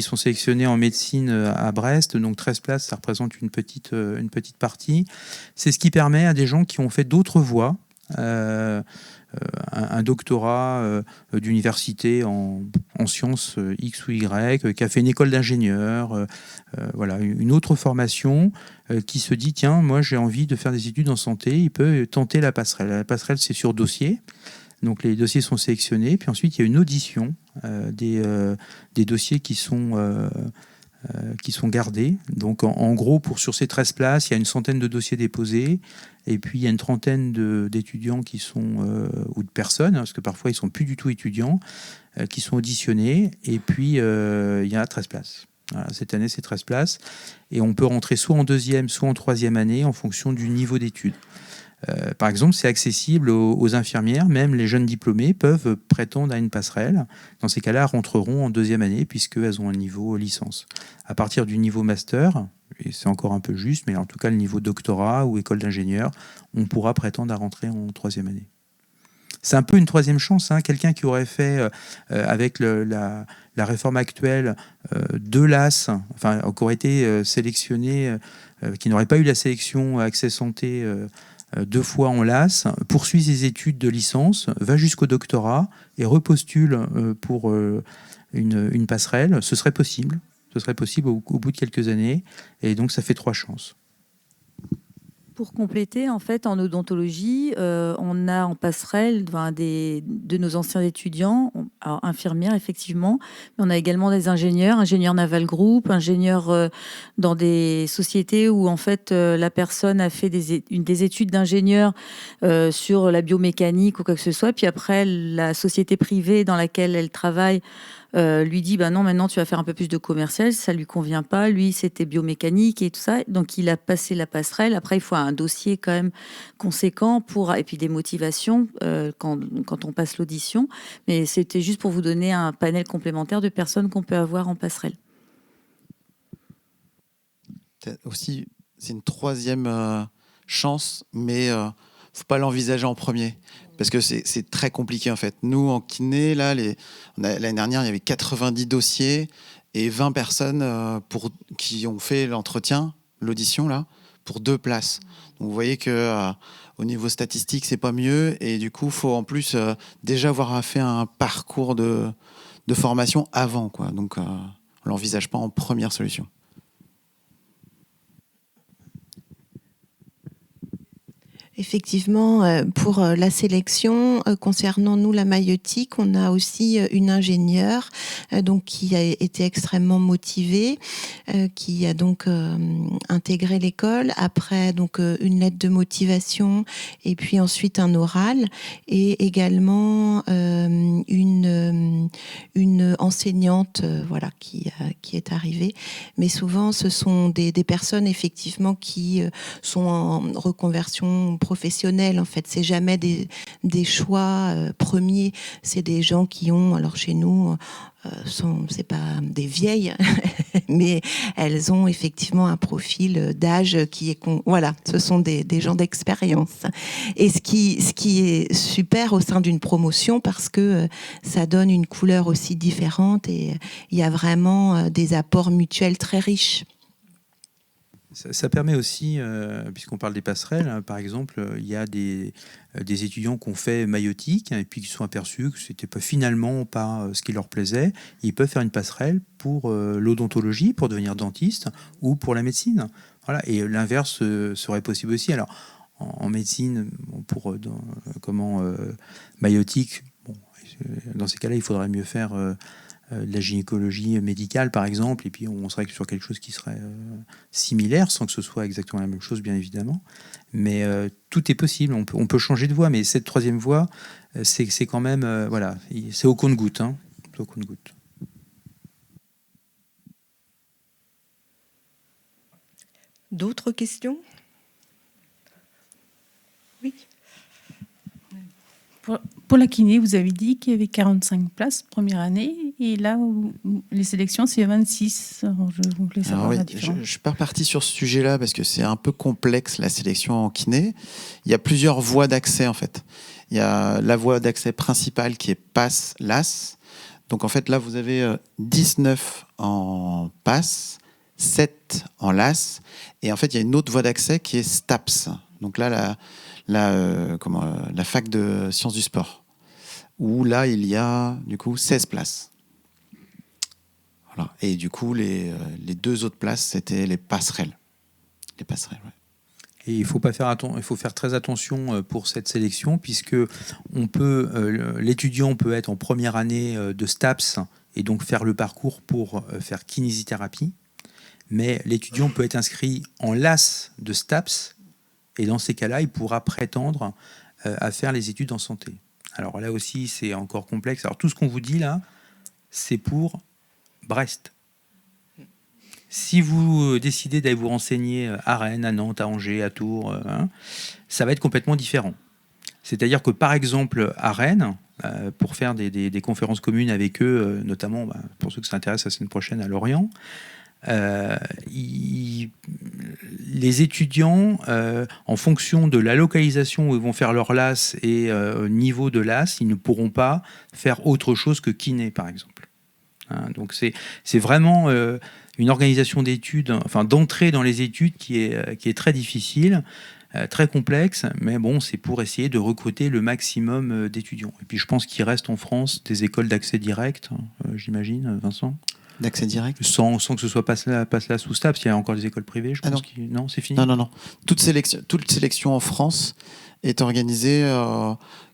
S2: sont sélectionnés en médecine à Brest. Donc 13 places, ça représente une petite partie. C'est ce qui permet à des gens qui ont fait d'autres voies, un doctorat d'université en sciences X ou Y, qui a fait une école d'ingénieur, voilà, une autre formation, qui se dit tiens, moi j'ai envie de faire des études en santé, il peut tenter la passerelle. La passerelle, c'est sur dossier. Donc les dossiers sont sélectionnés, puis ensuite il y a une audition des dossiers qui sont gardés. Donc en gros, sur ces 13 places, il y a une centaine de dossiers déposés, et puis il y a une trentaine d'étudiants qui sont, ou de personnes, parce que parfois ils ne sont plus du tout étudiants, qui sont auditionnés, et puis il y a 13 places. Voilà, cette année, c'est 13 places, et on peut rentrer soit en deuxième, soit en troisième année, en fonction du niveau d'études. Par exemple, c'est accessible aux infirmières, même les jeunes diplômés peuvent prétendre à une passerelle. Dans ces cas-là, rentreront en deuxième année puisqu'elles ont un niveau licence. À partir du niveau master, et c'est encore un peu juste, mais en tout cas le niveau doctorat ou école d'ingénieur, on pourra prétendre à rentrer en 3e année. C'est un peu une 3e chance, hein. Quelqu'un qui aurait fait, avec la réforme actuelle, 2 LAS, enfin, qui aurait été sélectionné, qui n'aurait pas eu la sélection Accès Santé 2 fois en LAS, poursuit ses études de licence, va jusqu'au doctorat et repostule pour une passerelle, ce serait possible. Ce serait possible au bout de quelques années, et donc ça fait 3 chances.
S3: Pour compléter, en fait, en odontologie, on a en passerelle de nos anciens étudiants, alors infirmières effectivement, mais on a également des ingénieurs Naval Group, ingénieurs dans des sociétés où en fait la personne a fait des études d'ingénieur sur la biomécanique ou quoi que ce soit, puis après la société privée dans laquelle elle travaille lui dit non, maintenant tu vas faire un peu plus de commercial, ça lui convient pas, lui c'était biomécanique et tout ça, donc il a passé la passerelle. Après il faut un dossier quand même conséquent et puis des motivations quand on passe l'audition, mais c'était juste pour vous donner un panel complémentaire de personnes qu'on peut avoir en passerelle.
S6: Aussi, c'est une 3e chance, mais faut pas l'envisager en premier. Parce que c'est très compliqué en fait. Nous, en kiné, l'année dernière, il y avait 90 dossiers et 20 personnes qui ont fait l'entretien, l'audition, là, pour 2 places. Donc vous voyez que au niveau statistique, c'est pas mieux. Et du coup, il faut en plus déjà avoir fait un parcours de formation avant, quoi. Donc, on l'envisage pas en première solution.
S5: Effectivement, pour la sélection, concernant nous, la maïeutique, on a aussi une ingénieure donc qui a été extrêmement motivée, qui a donc intégré l'école. Après, donc une lettre de motivation et puis ensuite un oral, et également une enseignante, voilà, qui est arrivée. Mais souvent, ce sont des personnes effectivement qui sont en reconversion professionnels. En fait, c'est jamais des choix premiers. C'est des gens qui ont, alors chez nous, c'est pas des vieilles, mais elles ont effectivement un profil d'âge qui est voilà, ce sont des gens d'expérience. Et ce qui est super au sein d'une promotion, parce que ça donne une couleur aussi différente, et il y a vraiment des apports mutuels très riches.
S2: Ça permet aussi, puisqu'on parle des passerelles, hein, par exemple, il y a des étudiants qui ont fait maïeutique, hein, et puis qui se sont aperçus que c'était finalement pas ce qui leur plaisait. Ils peuvent faire une passerelle pour l'odontologie, pour devenir dentiste, ou pour la médecine. Voilà. Et l'inverse serait possible aussi. Alors, en médecine, pour maïeutique, dans ces cas-là, il faudrait mieux faire de la gynécologie médicale, par exemple, et puis on serait sur quelque chose qui serait similaire, sans que ce soit exactement la même chose, bien évidemment. Mais tout est possible, on peut changer de voie, mais cette 3e voie, c'est quand même, voilà, c'est au compte-goutte. Hein, au compte-goutte.
S1: D'autres questions? Oui.
S9: Pour la kiné, vous avez dit qu'il y avait 45 places première année, et là, les sélections, c'est 26. Alors, je voulais savoir la différence.
S6: Je suis pas reparti sur ce sujet-là parce que c'est un peu complexe, la sélection en kiné. Il y a plusieurs voies d'accès, en fait. Il y a la voie d'accès principale qui est PASS-LAS. Donc, en fait, là, vous avez 19 en PASS, 7 en LAS. Et en fait, il y a une autre voie d'accès qui est STAPS. Donc là, la fac de sciences du sport, où là, il y a du coup 16 places. Voilà. Et du coup, les 2 autres places, c'était les passerelles. Les passerelles, ouais.
S2: Et il faut faire très attention pour cette sélection, puisque l'étudiant peut être en première année de STAPS et donc faire le parcours pour faire kinésithérapie, mais l'étudiant peut être inscrit en LAS de STAPS, et dans ces cas-là, il pourra prétendre à faire les études en santé. Alors là aussi, c'est encore complexe. Alors tout ce qu'on vous dit là, c'est pour Brest. Si vous décidez d'aller vous renseigner à Rennes, à Nantes, à Angers, à Tours, ça va être complètement différent. C'est-à-dire que par exemple à Rennes, pour faire des conférences communes avec eux, notamment pour ceux que ça intéresse la semaine prochaine à Lorient, les étudiants, en fonction de la localisation où ils vont faire leur LAS et au niveau de LAS, ils ne pourront pas faire autre chose que kiné, par exemple. Hein, donc c'est vraiment une organisation d'études, enfin d'entrée dans les études qui est très difficile, très complexe, mais bon, c'est pour essayer de recruter le maximum d'étudiants. Et puis je pense qu'il reste en France des écoles d'accès direct, j'imagine, Vincent.
S6: D'accès direct
S2: sans que ce soit passe là sous STAPS, il y a encore des écoles privées, je pense. Non, c'est fini.
S6: Non. Toute sélection en France est organisée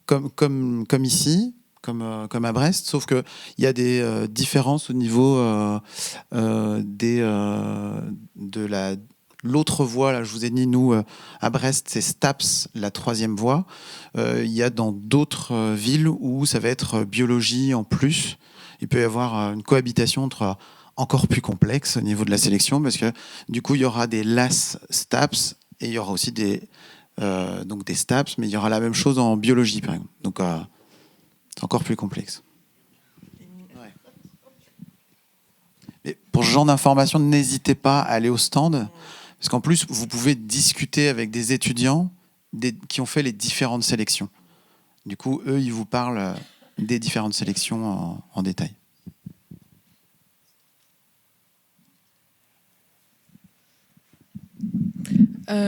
S6: comme ici, comme à Brest, sauf qu'il y a des différences au niveau de l'autre voie. Là, je vous ai dit, nous, à Brest, c'est STAPS, la 3e voie. Il y a dans d'autres villes où ça va être biologie en plus. Il peut y avoir une cohabitation encore plus complexe au niveau de la sélection, parce que du coup, il y aura des LAS STAPS et il y aura aussi des STAPS, mais il y aura la même chose en biologie, par exemple. Donc, c'est encore plus complexe. Ouais. Mais pour ce genre d'informations, n'hésitez pas à aller au stand, parce qu'en plus, vous pouvez discuter avec des étudiants qui ont fait les différentes sélections. Du coup, eux, ils vous parlent des différentes sélections en détail.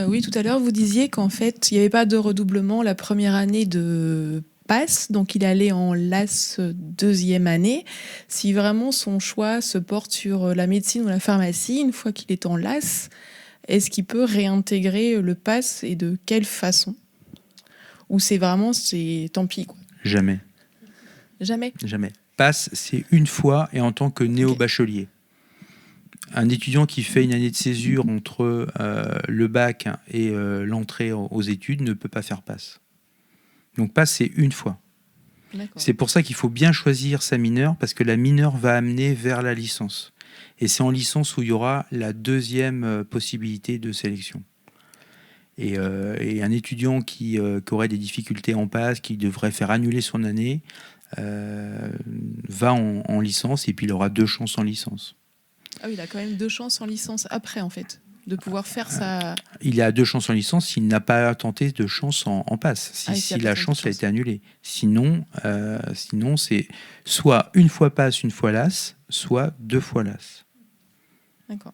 S10: Oui, tout à l'heure, vous disiez qu'en fait, il n'y avait pas de redoublement la première année de PASS, donc il allait en LAS 2e année. Si vraiment son choix se porte sur la médecine ou la pharmacie, une fois qu'il est en LAS, est-ce qu'il peut réintégrer le PASS et de quelle façon? Ou c'est tant pis, quoi.
S2: Jamais.
S10: Jamais.
S2: PASS, c'est une fois et en tant que néo-bachelier. Un étudiant qui fait une année de césure entre le bac et l'entrée aux études ne peut pas faire PASS. Donc PASS, c'est une fois. D'accord. C'est pour ça qu'il faut bien choisir sa mineure, parce que la mineure va amener vers la licence. Et c'est en licence où il y aura la 2e possibilité de sélection. Et un étudiant qui aurait des difficultés en PASS, qui devrait faire annuler son année, va en licence, et puis il aura 2 chances en licence.
S10: Ah oui, il a quand même 2 chances en licence après, en fait, de pouvoir faire sa...
S2: Il a 2 chances en licence s'il n'a pas tenté de chance en PASS, si la chance a été annulée. Sinon, c'est soit une fois PASS, une fois LAS, soit 2 fois LAS.
S10: D'accord.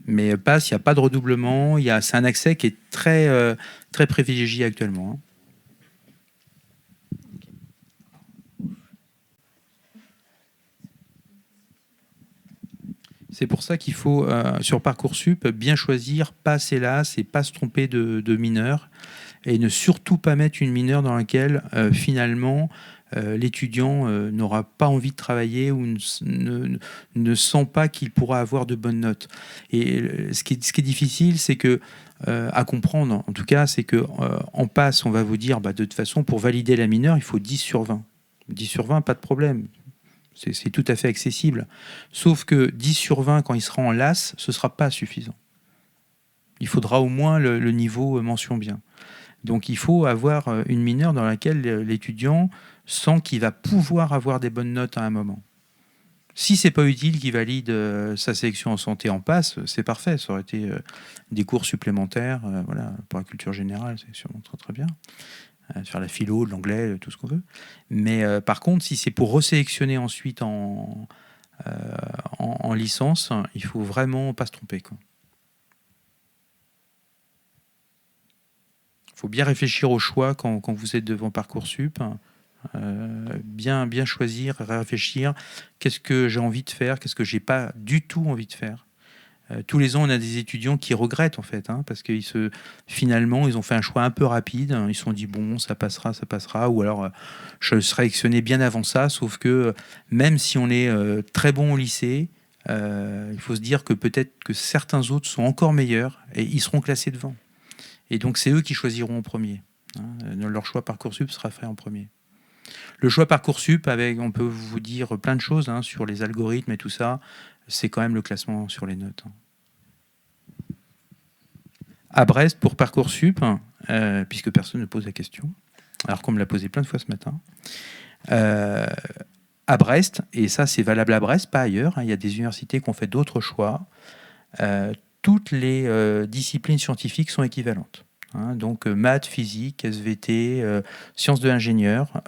S2: Mais PASS, il n'y a pas de redoublement, c'est un accès qui est très, très privilégié actuellement. Hein. C'est pour ça qu'il faut, sur Parcoursup, bien choisir PASS et LAS et pas se tromper de mineur, et ne surtout pas mettre une mineure dans laquelle, finalement, l'étudiant n'aura pas envie de travailler ou ne sent pas qu'il pourra avoir de bonnes notes. Et ce qui est difficile, c'est que, à comprendre, en tout cas, c'est qu'en PASS, on va vous dire, de toute façon, pour valider la mineure, il faut 10 sur 20. 10 sur 20, pas de problème. C'est tout à fait accessible. Sauf que 10 sur 20, quand il sera en LAS, ce ne sera pas suffisant. Il faudra au moins le niveau mention bien. Donc il faut avoir une mineure dans laquelle l'étudiant sent qu'il va pouvoir avoir des bonnes notes à un moment. Si ce n'est pas utile qu'il valide sa sélection en santé en PASS, c'est parfait. Ça aurait été des cours supplémentaires pour la culture générale, c'est sûrement très, très bien. Faire la philo, de l'anglais, tout ce qu'on veut. Mais par contre, si c'est pour resélectionner ensuite en licence, il faut vraiment pas se tromper, quoi. Il faut bien réfléchir au choix quand vous êtes devant Parcoursup. Bien choisir, réfléchir. Qu'est-ce que j'ai envie de faire? Qu'est-ce que j'ai pas du tout envie de faire? Tous les ans, on a des étudiants qui regrettent, en fait, parce que finalement, ils ont fait un choix un peu rapide. Ils se sont dit, bon, ça passera. Ou alors, je serai sélectionné bien avant ça. Sauf que même si on est très bon au lycée, il faut se dire que peut-être que certains autres sont encore meilleurs et ils seront classés devant. Et donc, c'est eux qui choisiront en premier. Leur choix Parcoursup sera fait en premier. Le choix Parcoursup, on peut vous dire plein de choses sur les algorithmes et tout ça. C'est quand même le classement sur les notes. À Brest, pour Parcoursup, puisque personne ne pose la question, alors qu'on me l'a posé plein de fois ce matin, à Brest, et ça c'est valable à Brest, pas ailleurs, il y a des universités qui ont fait d'autres choix, toutes les disciplines scientifiques sont équivalentes. Donc maths, physique, SVT, sciences de l'ingénieur,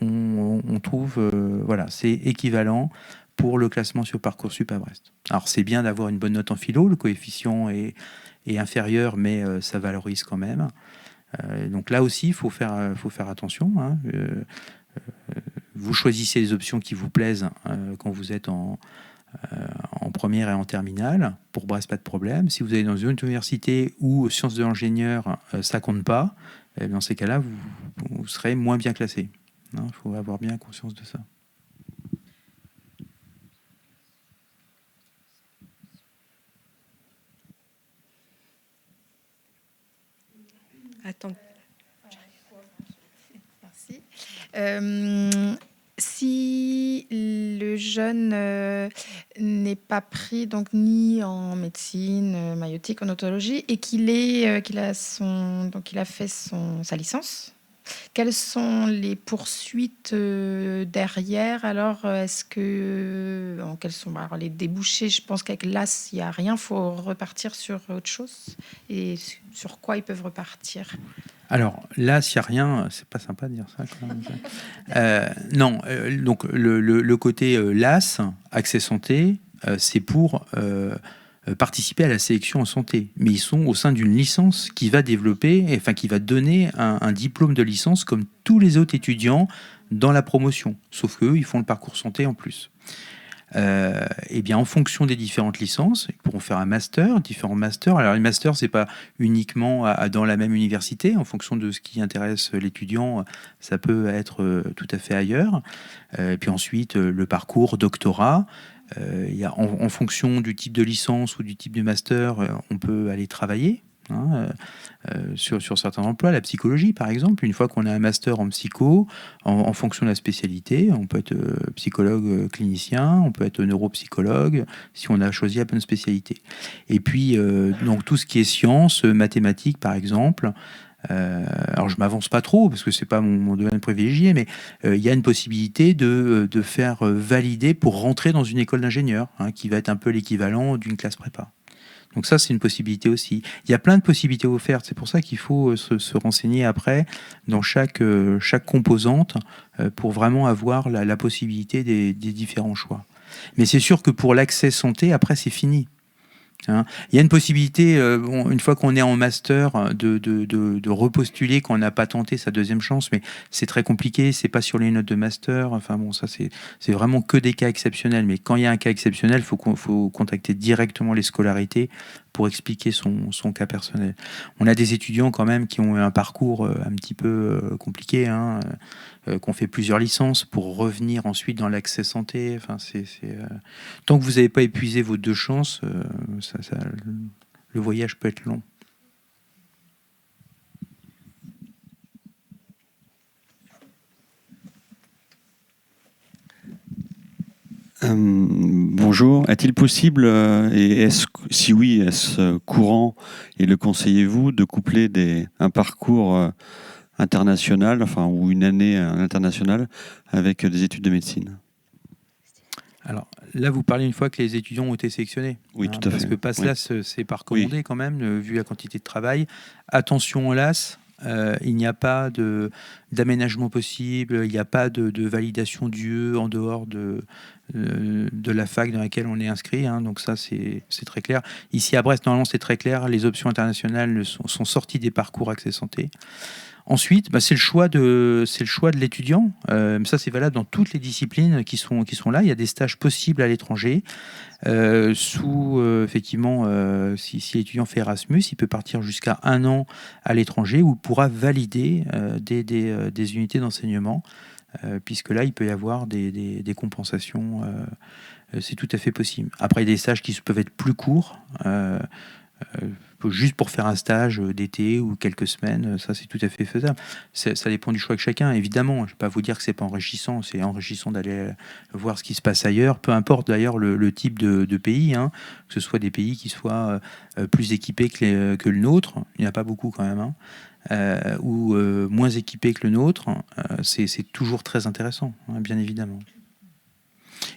S2: on trouve, voilà, c'est équivalent pour le classement sur Parcoursup à Brest. Alors c'est bien d'avoir une bonne note en philo, le coefficient est inférieur, mais ça valorise quand même. Donc là aussi, il faut faire attention. Vous choisissez les options qui vous plaisent quand vous êtes en première et en terminale. Pour Brest, pas de problème. Si vous allez dans une université où sciences de l'ingénieur, ça compte pas, dans ces cas-là, vous serez moins bien classé. Il faut avoir bien conscience de ça.
S1: Attends.
S7: Merci. Si le jeune n'est pas pris donc ni en médecine, maïeutique, en otologie et qu'il a fait sa licence, quelles sont les poursuites derrière? Alors, quels sont alors, les débouchés? Je pense qu'avec l'AS, il n'y a rien. Il faut repartir sur autre chose. Et sur quoi ils peuvent repartir?
S2: Alors là, s'il n'y a rien, c'est pas sympa de dire ça quand même. Non, donc le côté LAS, accès santé, c'est pour participer à la sélection en santé. Mais ils sont au sein d'une licence qui va développer, enfin qui va donner un diplôme de licence comme tous les autres étudiants dans la promotion. Sauf qu'eux, ils font le parcours santé en plus. Et bien en fonction des différentes licences, ils pourront faire un master, différents masters. Alors les masters, c'est pas uniquement dans la même université. En fonction de ce qui intéresse l'étudiant, ça peut être tout à fait ailleurs. Et puis ensuite, le parcours doctorat. En fonction du type de licence ou du type de master, on peut aller travailler. Sur certains emplois, la psychologie par exemple, une fois qu'on a un master en psycho, en fonction de la spécialité, on peut être psychologue clinicien, on peut être neuropsychologue, si on a choisi la bonne spécialité. Et puis, donc tout ce qui est sciences, mathématiques par exemple, alors je m'avance pas trop parce que c'est pas mon domaine privilégié, mais il y a une possibilité de faire valider pour rentrer dans une école d'ingénieur, qui va être un peu l'équivalent d'une classe prépa. Donc ça, c'est une possibilité aussi. Il y a plein de possibilités offertes. C'est pour ça qu'il faut se renseigner après dans chaque composante pour vraiment avoir la possibilité des différents choix. Mais c'est sûr que pour l'accès santé, après, c'est fini. Il y a une possibilité, une fois qu'on est en master, de repostuler quand on n'a pas tenté sa deuxième chance, mais c'est très compliqué, c'est pas sur les notes de master. Enfin bon, ça c'est vraiment que des cas exceptionnels. Mais quand il y a un cas exceptionnel, faut contacter directement les scolarités pour expliquer son cas personnel. On a des étudiants quand même qui ont un parcours un petit peu compliqué, qu'on fait plusieurs licences pour revenir ensuite dans l'accès santé. Enfin, tant que vous n'avez pas épuisé vos deux chances, le voyage peut être long.
S11: Bonjour, est-il possible, et si oui, est-ce courant, et le conseillez-vous, de coupler un parcours international, ou une année internationale, avec des études de médecine?
S2: Alors là, vous parlez une fois que les étudiants ont été sélectionnés.
S11: Oui, tout à fait.
S2: Parce que PASSLAS, c'est pas recommandé quand même, vu la quantité de travail. Attention au LAS, il n'y a pas d'aménagement possible, il n'y a pas de validation d'UE en dehors de la fac dans laquelle on est inscrit. Donc ça, c'est très clair. Ici à Brest, normalement, c'est très clair. Les options internationales sont sorties des parcours accès santé. Ensuite, c'est le choix de l'étudiant. Ça, c'est valable dans toutes les disciplines qui sont là. Il y a des stages possibles à l'étranger. Effectivement, si l'étudiant fait Erasmus, il peut partir jusqu'à 1 an à l'étranger où il pourra valider des unités d'enseignement, puisque là, il peut y avoir des compensations. C'est tout à fait possible. Après, il y a des stages qui peuvent être plus courts. Juste pour faire un stage d'été ou quelques semaines, ça c'est tout à fait faisable. Ça dépend du choix de chacun, évidemment. Je ne vais pas vous dire que c'est pas enrichissant, c'est enrichissant d'aller voir ce qui se passe ailleurs, peu importe d'ailleurs le type de pays, que ce soit des pays qui soient plus équipés que le nôtre, il n'y en a pas beaucoup quand même, ou moins équipés que le nôtre, c'est toujours très intéressant, bien évidemment.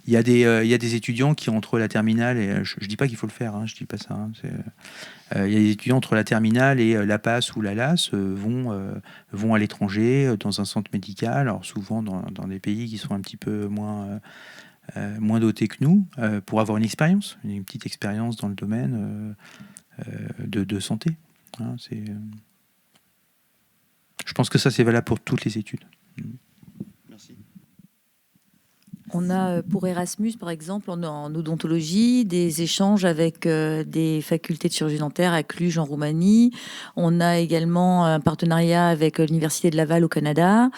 S2: Il y a des étudiants qui, entre la terminale et... Je ne dis pas qu'il faut le faire, hein, je ne dis pas ça. Hein, il y a des étudiants entre la terminale et la PASS ou la LAS vont à l'étranger, dans un centre médical, alors souvent dans des pays qui sont un petit peu moins dotés que nous, pour avoir une petite expérience dans le domaine de santé. Hein, je pense que ça, c'est valable pour toutes les études.
S6: Merci.
S3: On a pour Erasmus, par exemple, en odontologie, des échanges avec des facultés de chirurgie dentaire à Cluj, en Roumanie. On a également un partenariat avec l'Université de Laval au Canada.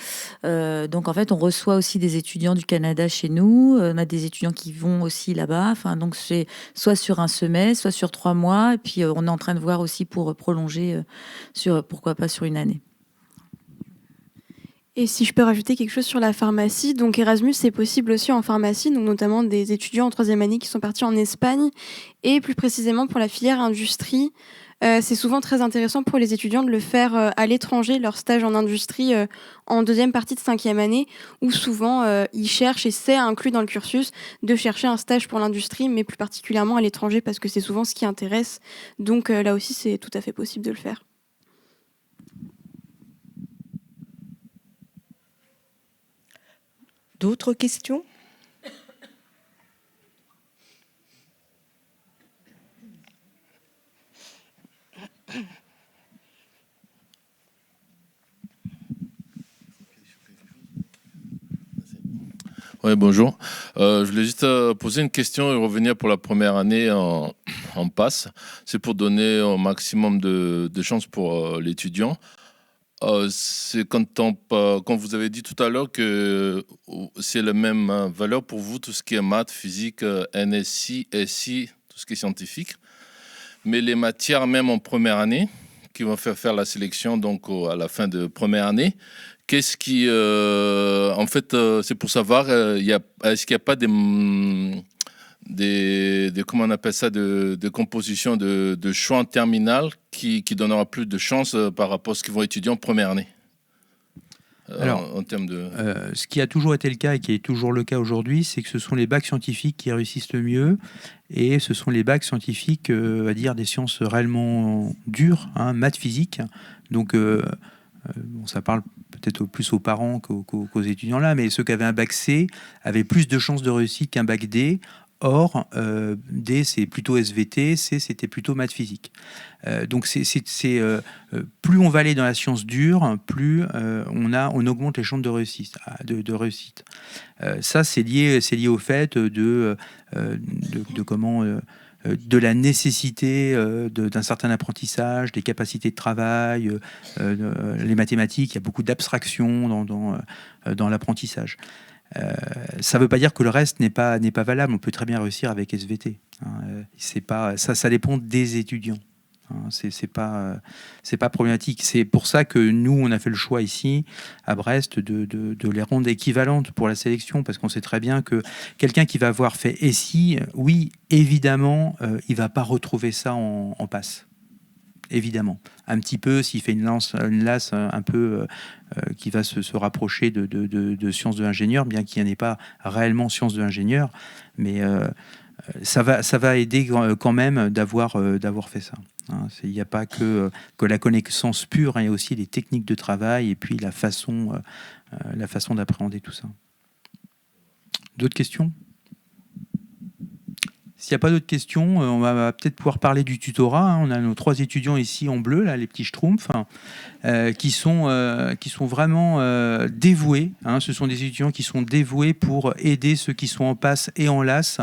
S3: Donc, en fait, on reçoit aussi des étudiants du Canada chez nous. On a des étudiants qui vont aussi là-bas. Enfin, donc, c'est soit sur un semestre, soit sur 3 mois. Et puis, on est en train de voir aussi pour prolonger pourquoi pas sur une année.
S4: Et si je peux rajouter quelque chose sur la pharmacie, donc Erasmus, c'est possible aussi en pharmacie, donc notamment des étudiants en 3e année qui sont partis en Espagne, et plus précisément pour la filière industrie. C'est souvent très intéressant pour les étudiants de le faire à l'étranger, leur stage en industrie en 2e partie de 5e année, où souvent ils cherchent, et c'est inclus dans le cursus, de chercher un stage pour l'industrie, mais plus particulièrement à l'étranger, parce que c'est souvent ce qui intéresse. Donc là aussi, c'est tout à fait possible de le faire.
S1: D'autres questions ?
S12: Oui, bonjour. Je voulais juste poser une question et revenir pour la première année en PASS. C'est pour donner au maximum de chances pour l'étudiant. C'est quand vous avez dit tout à l'heure que c'est la même valeur pour vous, tout ce qui est maths, physique, NSI, SI, tout ce qui est scientifique. Mais les matières, même en première année, qui vont faire la sélection donc à la fin de première année, qu'est-ce qui... en fait, c'est pour savoir, est-ce qu'il n'y a pas comment on appelle ça, de composition de choix en terminale qui donnera plus de chance par rapport à ce qu'ils vont étudier en première année.
S2: Alors,
S12: en termes de...
S2: ce qui a toujours été le cas et qui est toujours le cas aujourd'hui, c'est que ce sont les bacs scientifiques qui réussissent le mieux, et ce sont les bacs scientifiques, à dire des sciences réellement dures, hein, maths, physique. Donc, ça parle peut-être plus aux parents qu'aux étudiants là, mais ceux qui avaient un bac C avaient plus de chances de réussite qu'un bac D. Or, D, c'est plutôt SVT, C, c'était plutôt maths physique. Donc, plus on va aller dans la science dure, plus on augmente les chances de réussite. Ça, c'est lié au fait de la nécessité d'un certain apprentissage, des capacités de travail, les mathématiques. Il y a beaucoup d'abstraction dans l'apprentissage. Ça ne veut pas dire que le reste n'est pas valable. On peut très bien réussir avec SVT. Hein. Ça dépend des étudiants. Hein. C'est pas problématique. C'est pour ça que nous, on a fait le choix ici, à Brest, de les rendre équivalentes pour la sélection, parce qu'on sait très bien que quelqu'un qui va avoir fait SI, oui, évidemment, il ne va pas retrouver ça en PASS. Évidemment. Un petit peu, s'il fait une LAS un peu qui va se rapprocher de sciences de l'ingénieur, bien qu'il n'y en ait pas réellement sciences de l'ingénieur, mais ça va aider quand même d'avoir fait ça. Hein. Il n'y a pas que la connaissance pure, hein, il y a aussi les techniques de travail et puis la façon d'appréhender tout ça. D'autres questions ? S'il n'y a pas d'autres questions, on va peut-être pouvoir parler du tutorat. Hein. On a nos 3 étudiants ici en bleu, là, les petits schtroumpfs, qui sont vraiment dévoués. Hein. Ce sont des étudiants qui sont dévoués pour aider ceux qui sont en PASS et en LAS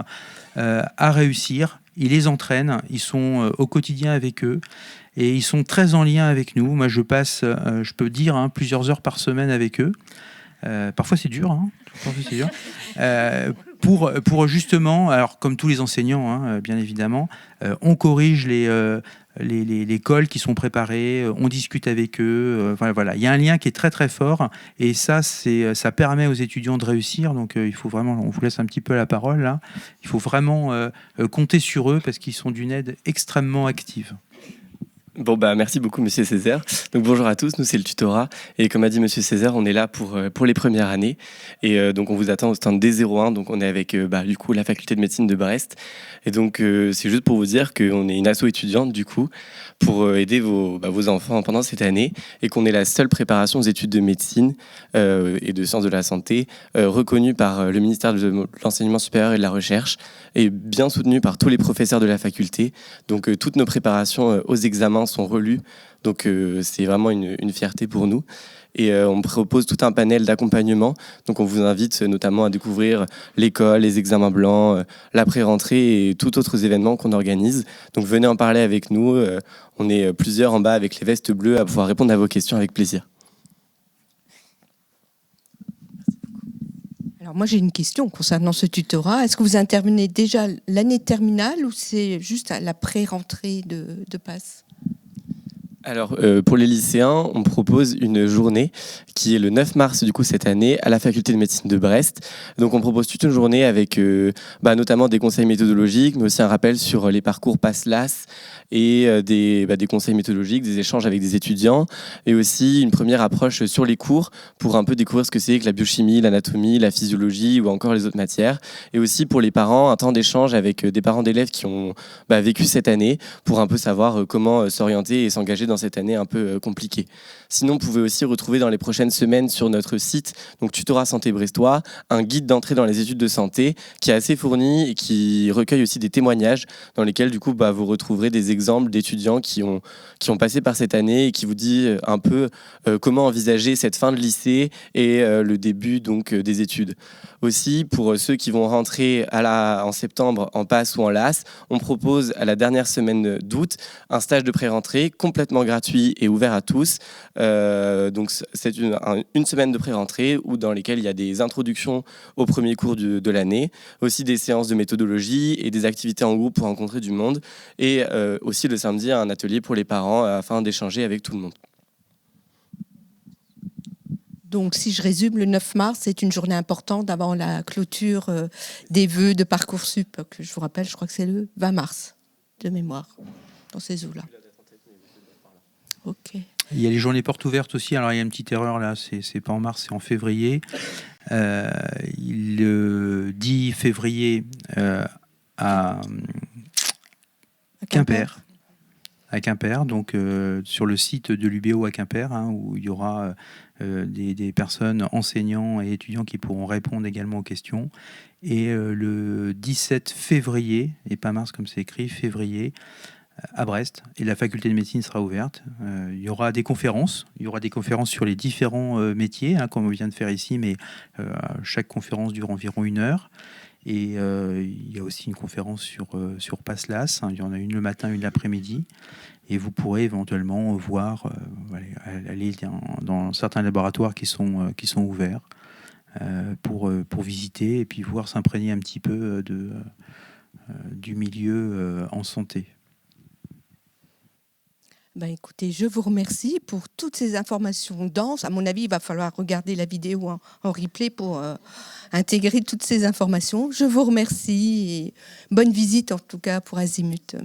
S2: à réussir. Ils les entraînent, ils sont au quotidien avec eux et ils sont très en lien avec nous. Moi, je passe, je peux dire, hein, plusieurs heures par semaine avec eux. Parfois, c'est dur. Hein. Parfois, c'est dur. Pour justement, alors comme tous les enseignants, hein, bien évidemment, on corrige les cols qui sont préparés, on discute avec eux. Voilà. Il y a un lien qui est très très fort et ça permet aux étudiants de réussir. Donc il faut vraiment, on vous laisse un petit peu la parole là. Il faut vraiment compter sur eux parce qu'ils sont d'une aide extrêmement active.
S13: Bon, merci beaucoup, Monsieur Césaire. Donc, bonjour à tous, nous, c'est le tutorat. Et comme a dit Monsieur Césaire, on est là pour les premières années. Et donc, on vous attend au stand D01. Donc, on est avec, du coup, la faculté de médecine de Brest. Et donc, c'est juste pour vous dire qu'on est une asso étudiante, du coup, pour aider vos enfants pendant cette année. Et qu'on est la seule préparation aux études de médecine et de sciences de la santé reconnue par le ministère de l'Enseignement supérieur et de la Recherche et bien soutenue par tous les professeurs de la faculté. Donc, toutes nos préparations aux examens sont relues. Donc, c'est vraiment une fierté pour nous. Et on propose tout un panel d'accompagnement. Donc, on vous invite notamment à découvrir l'école, les examens blancs, la pré-rentrée et tout autres événements qu'on organise. Donc, venez en parler avec nous. On est plusieurs en bas avec les vestes bleues à pouvoir répondre à vos questions avec plaisir.
S1: Alors moi j'ai une question concernant ce tutorat. Est-ce que vous intervenez déjà l'année terminale ou c'est juste à la pré-rentrée de PASS ?
S13: Alors, pour les lycéens, on propose une journée qui est le 9 mars du coup cette année à la faculté de médecine de Brest. Donc, on propose toute une journée avec notamment des conseils méthodologiques, mais aussi un rappel sur les parcours PASS-LAS et des conseils méthodologiques, des échanges avec des étudiants et aussi une première approche sur les cours pour un peu découvrir ce que c'est que la biochimie, l'anatomie, la physiologie ou encore les autres matières. Et aussi pour les parents, un temps d'échange avec des parents d'élèves qui ont vécu cette année pour un peu savoir comment s'orienter et s'engager dans cette année un peu compliquée. Sinon, vous pouvez aussi retrouver dans les prochaines semaines sur notre site, donc Tutorat Santé Brestois, un guide d'entrée dans les études de santé qui est assez fourni et qui recueille aussi des témoignages dans lesquels du coup vous retrouverez des exemples d'étudiants qui ont passé par cette année et qui vous dit un peu comment envisager cette fin de lycée et le début donc des études. Aussi, pour ceux qui vont rentrer en septembre en PASS ou en LAS, on propose à la dernière semaine d'août un stage de pré-rentrée complètement gratuit et ouvert à tous. Donc c'est une semaine de pré-rentrée dans lesquelles il y a des introductions au premier cours de l'année, aussi des séances de méthodologie et des activités en groupe pour rencontrer du monde, et aussi le samedi un atelier pour les parents afin d'échanger avec tout le monde.
S1: Donc, si je résume, le 9 mars, c'est une journée importante avant la clôture des vœux de Parcoursup, que je vous rappelle, je crois que c'est le 20 mars, de mémoire, dans ces eaux-là. Ok.
S2: Il y a les journées portes ouvertes aussi. Alors, il y a une petite erreur là, c'est pas en mars, c'est en février. Le 10 février à Quimper. À Quimper, donc sur le site de l'UBO à Quimper, où il y aura des personnes, enseignants et étudiants qui pourront répondre également aux questions. Et le 17 février, et pas mars comme c'est écrit, février, à Brest, et la faculté de médecine sera ouverte. Il y aura des conférences. Il y aura des conférences sur les différents métiers, comme on vient de faire ici, mais chaque conférence dure environ 1 heure. Et il y a aussi une conférence sur PASS-LAS. Il y en a une le matin, une l'après-midi. Et vous pourrez éventuellement voir, aller dans certains laboratoires qui sont ouverts pour visiter et puis voir s'imprégner un petit peu du milieu en santé.
S1: Écoutez, je vous remercie pour toutes ces informations denses. À mon avis, il va falloir regarder la vidéo en replay pour intégrer toutes ces informations. Je vous remercie et bonne visite en tout cas pour Azimut.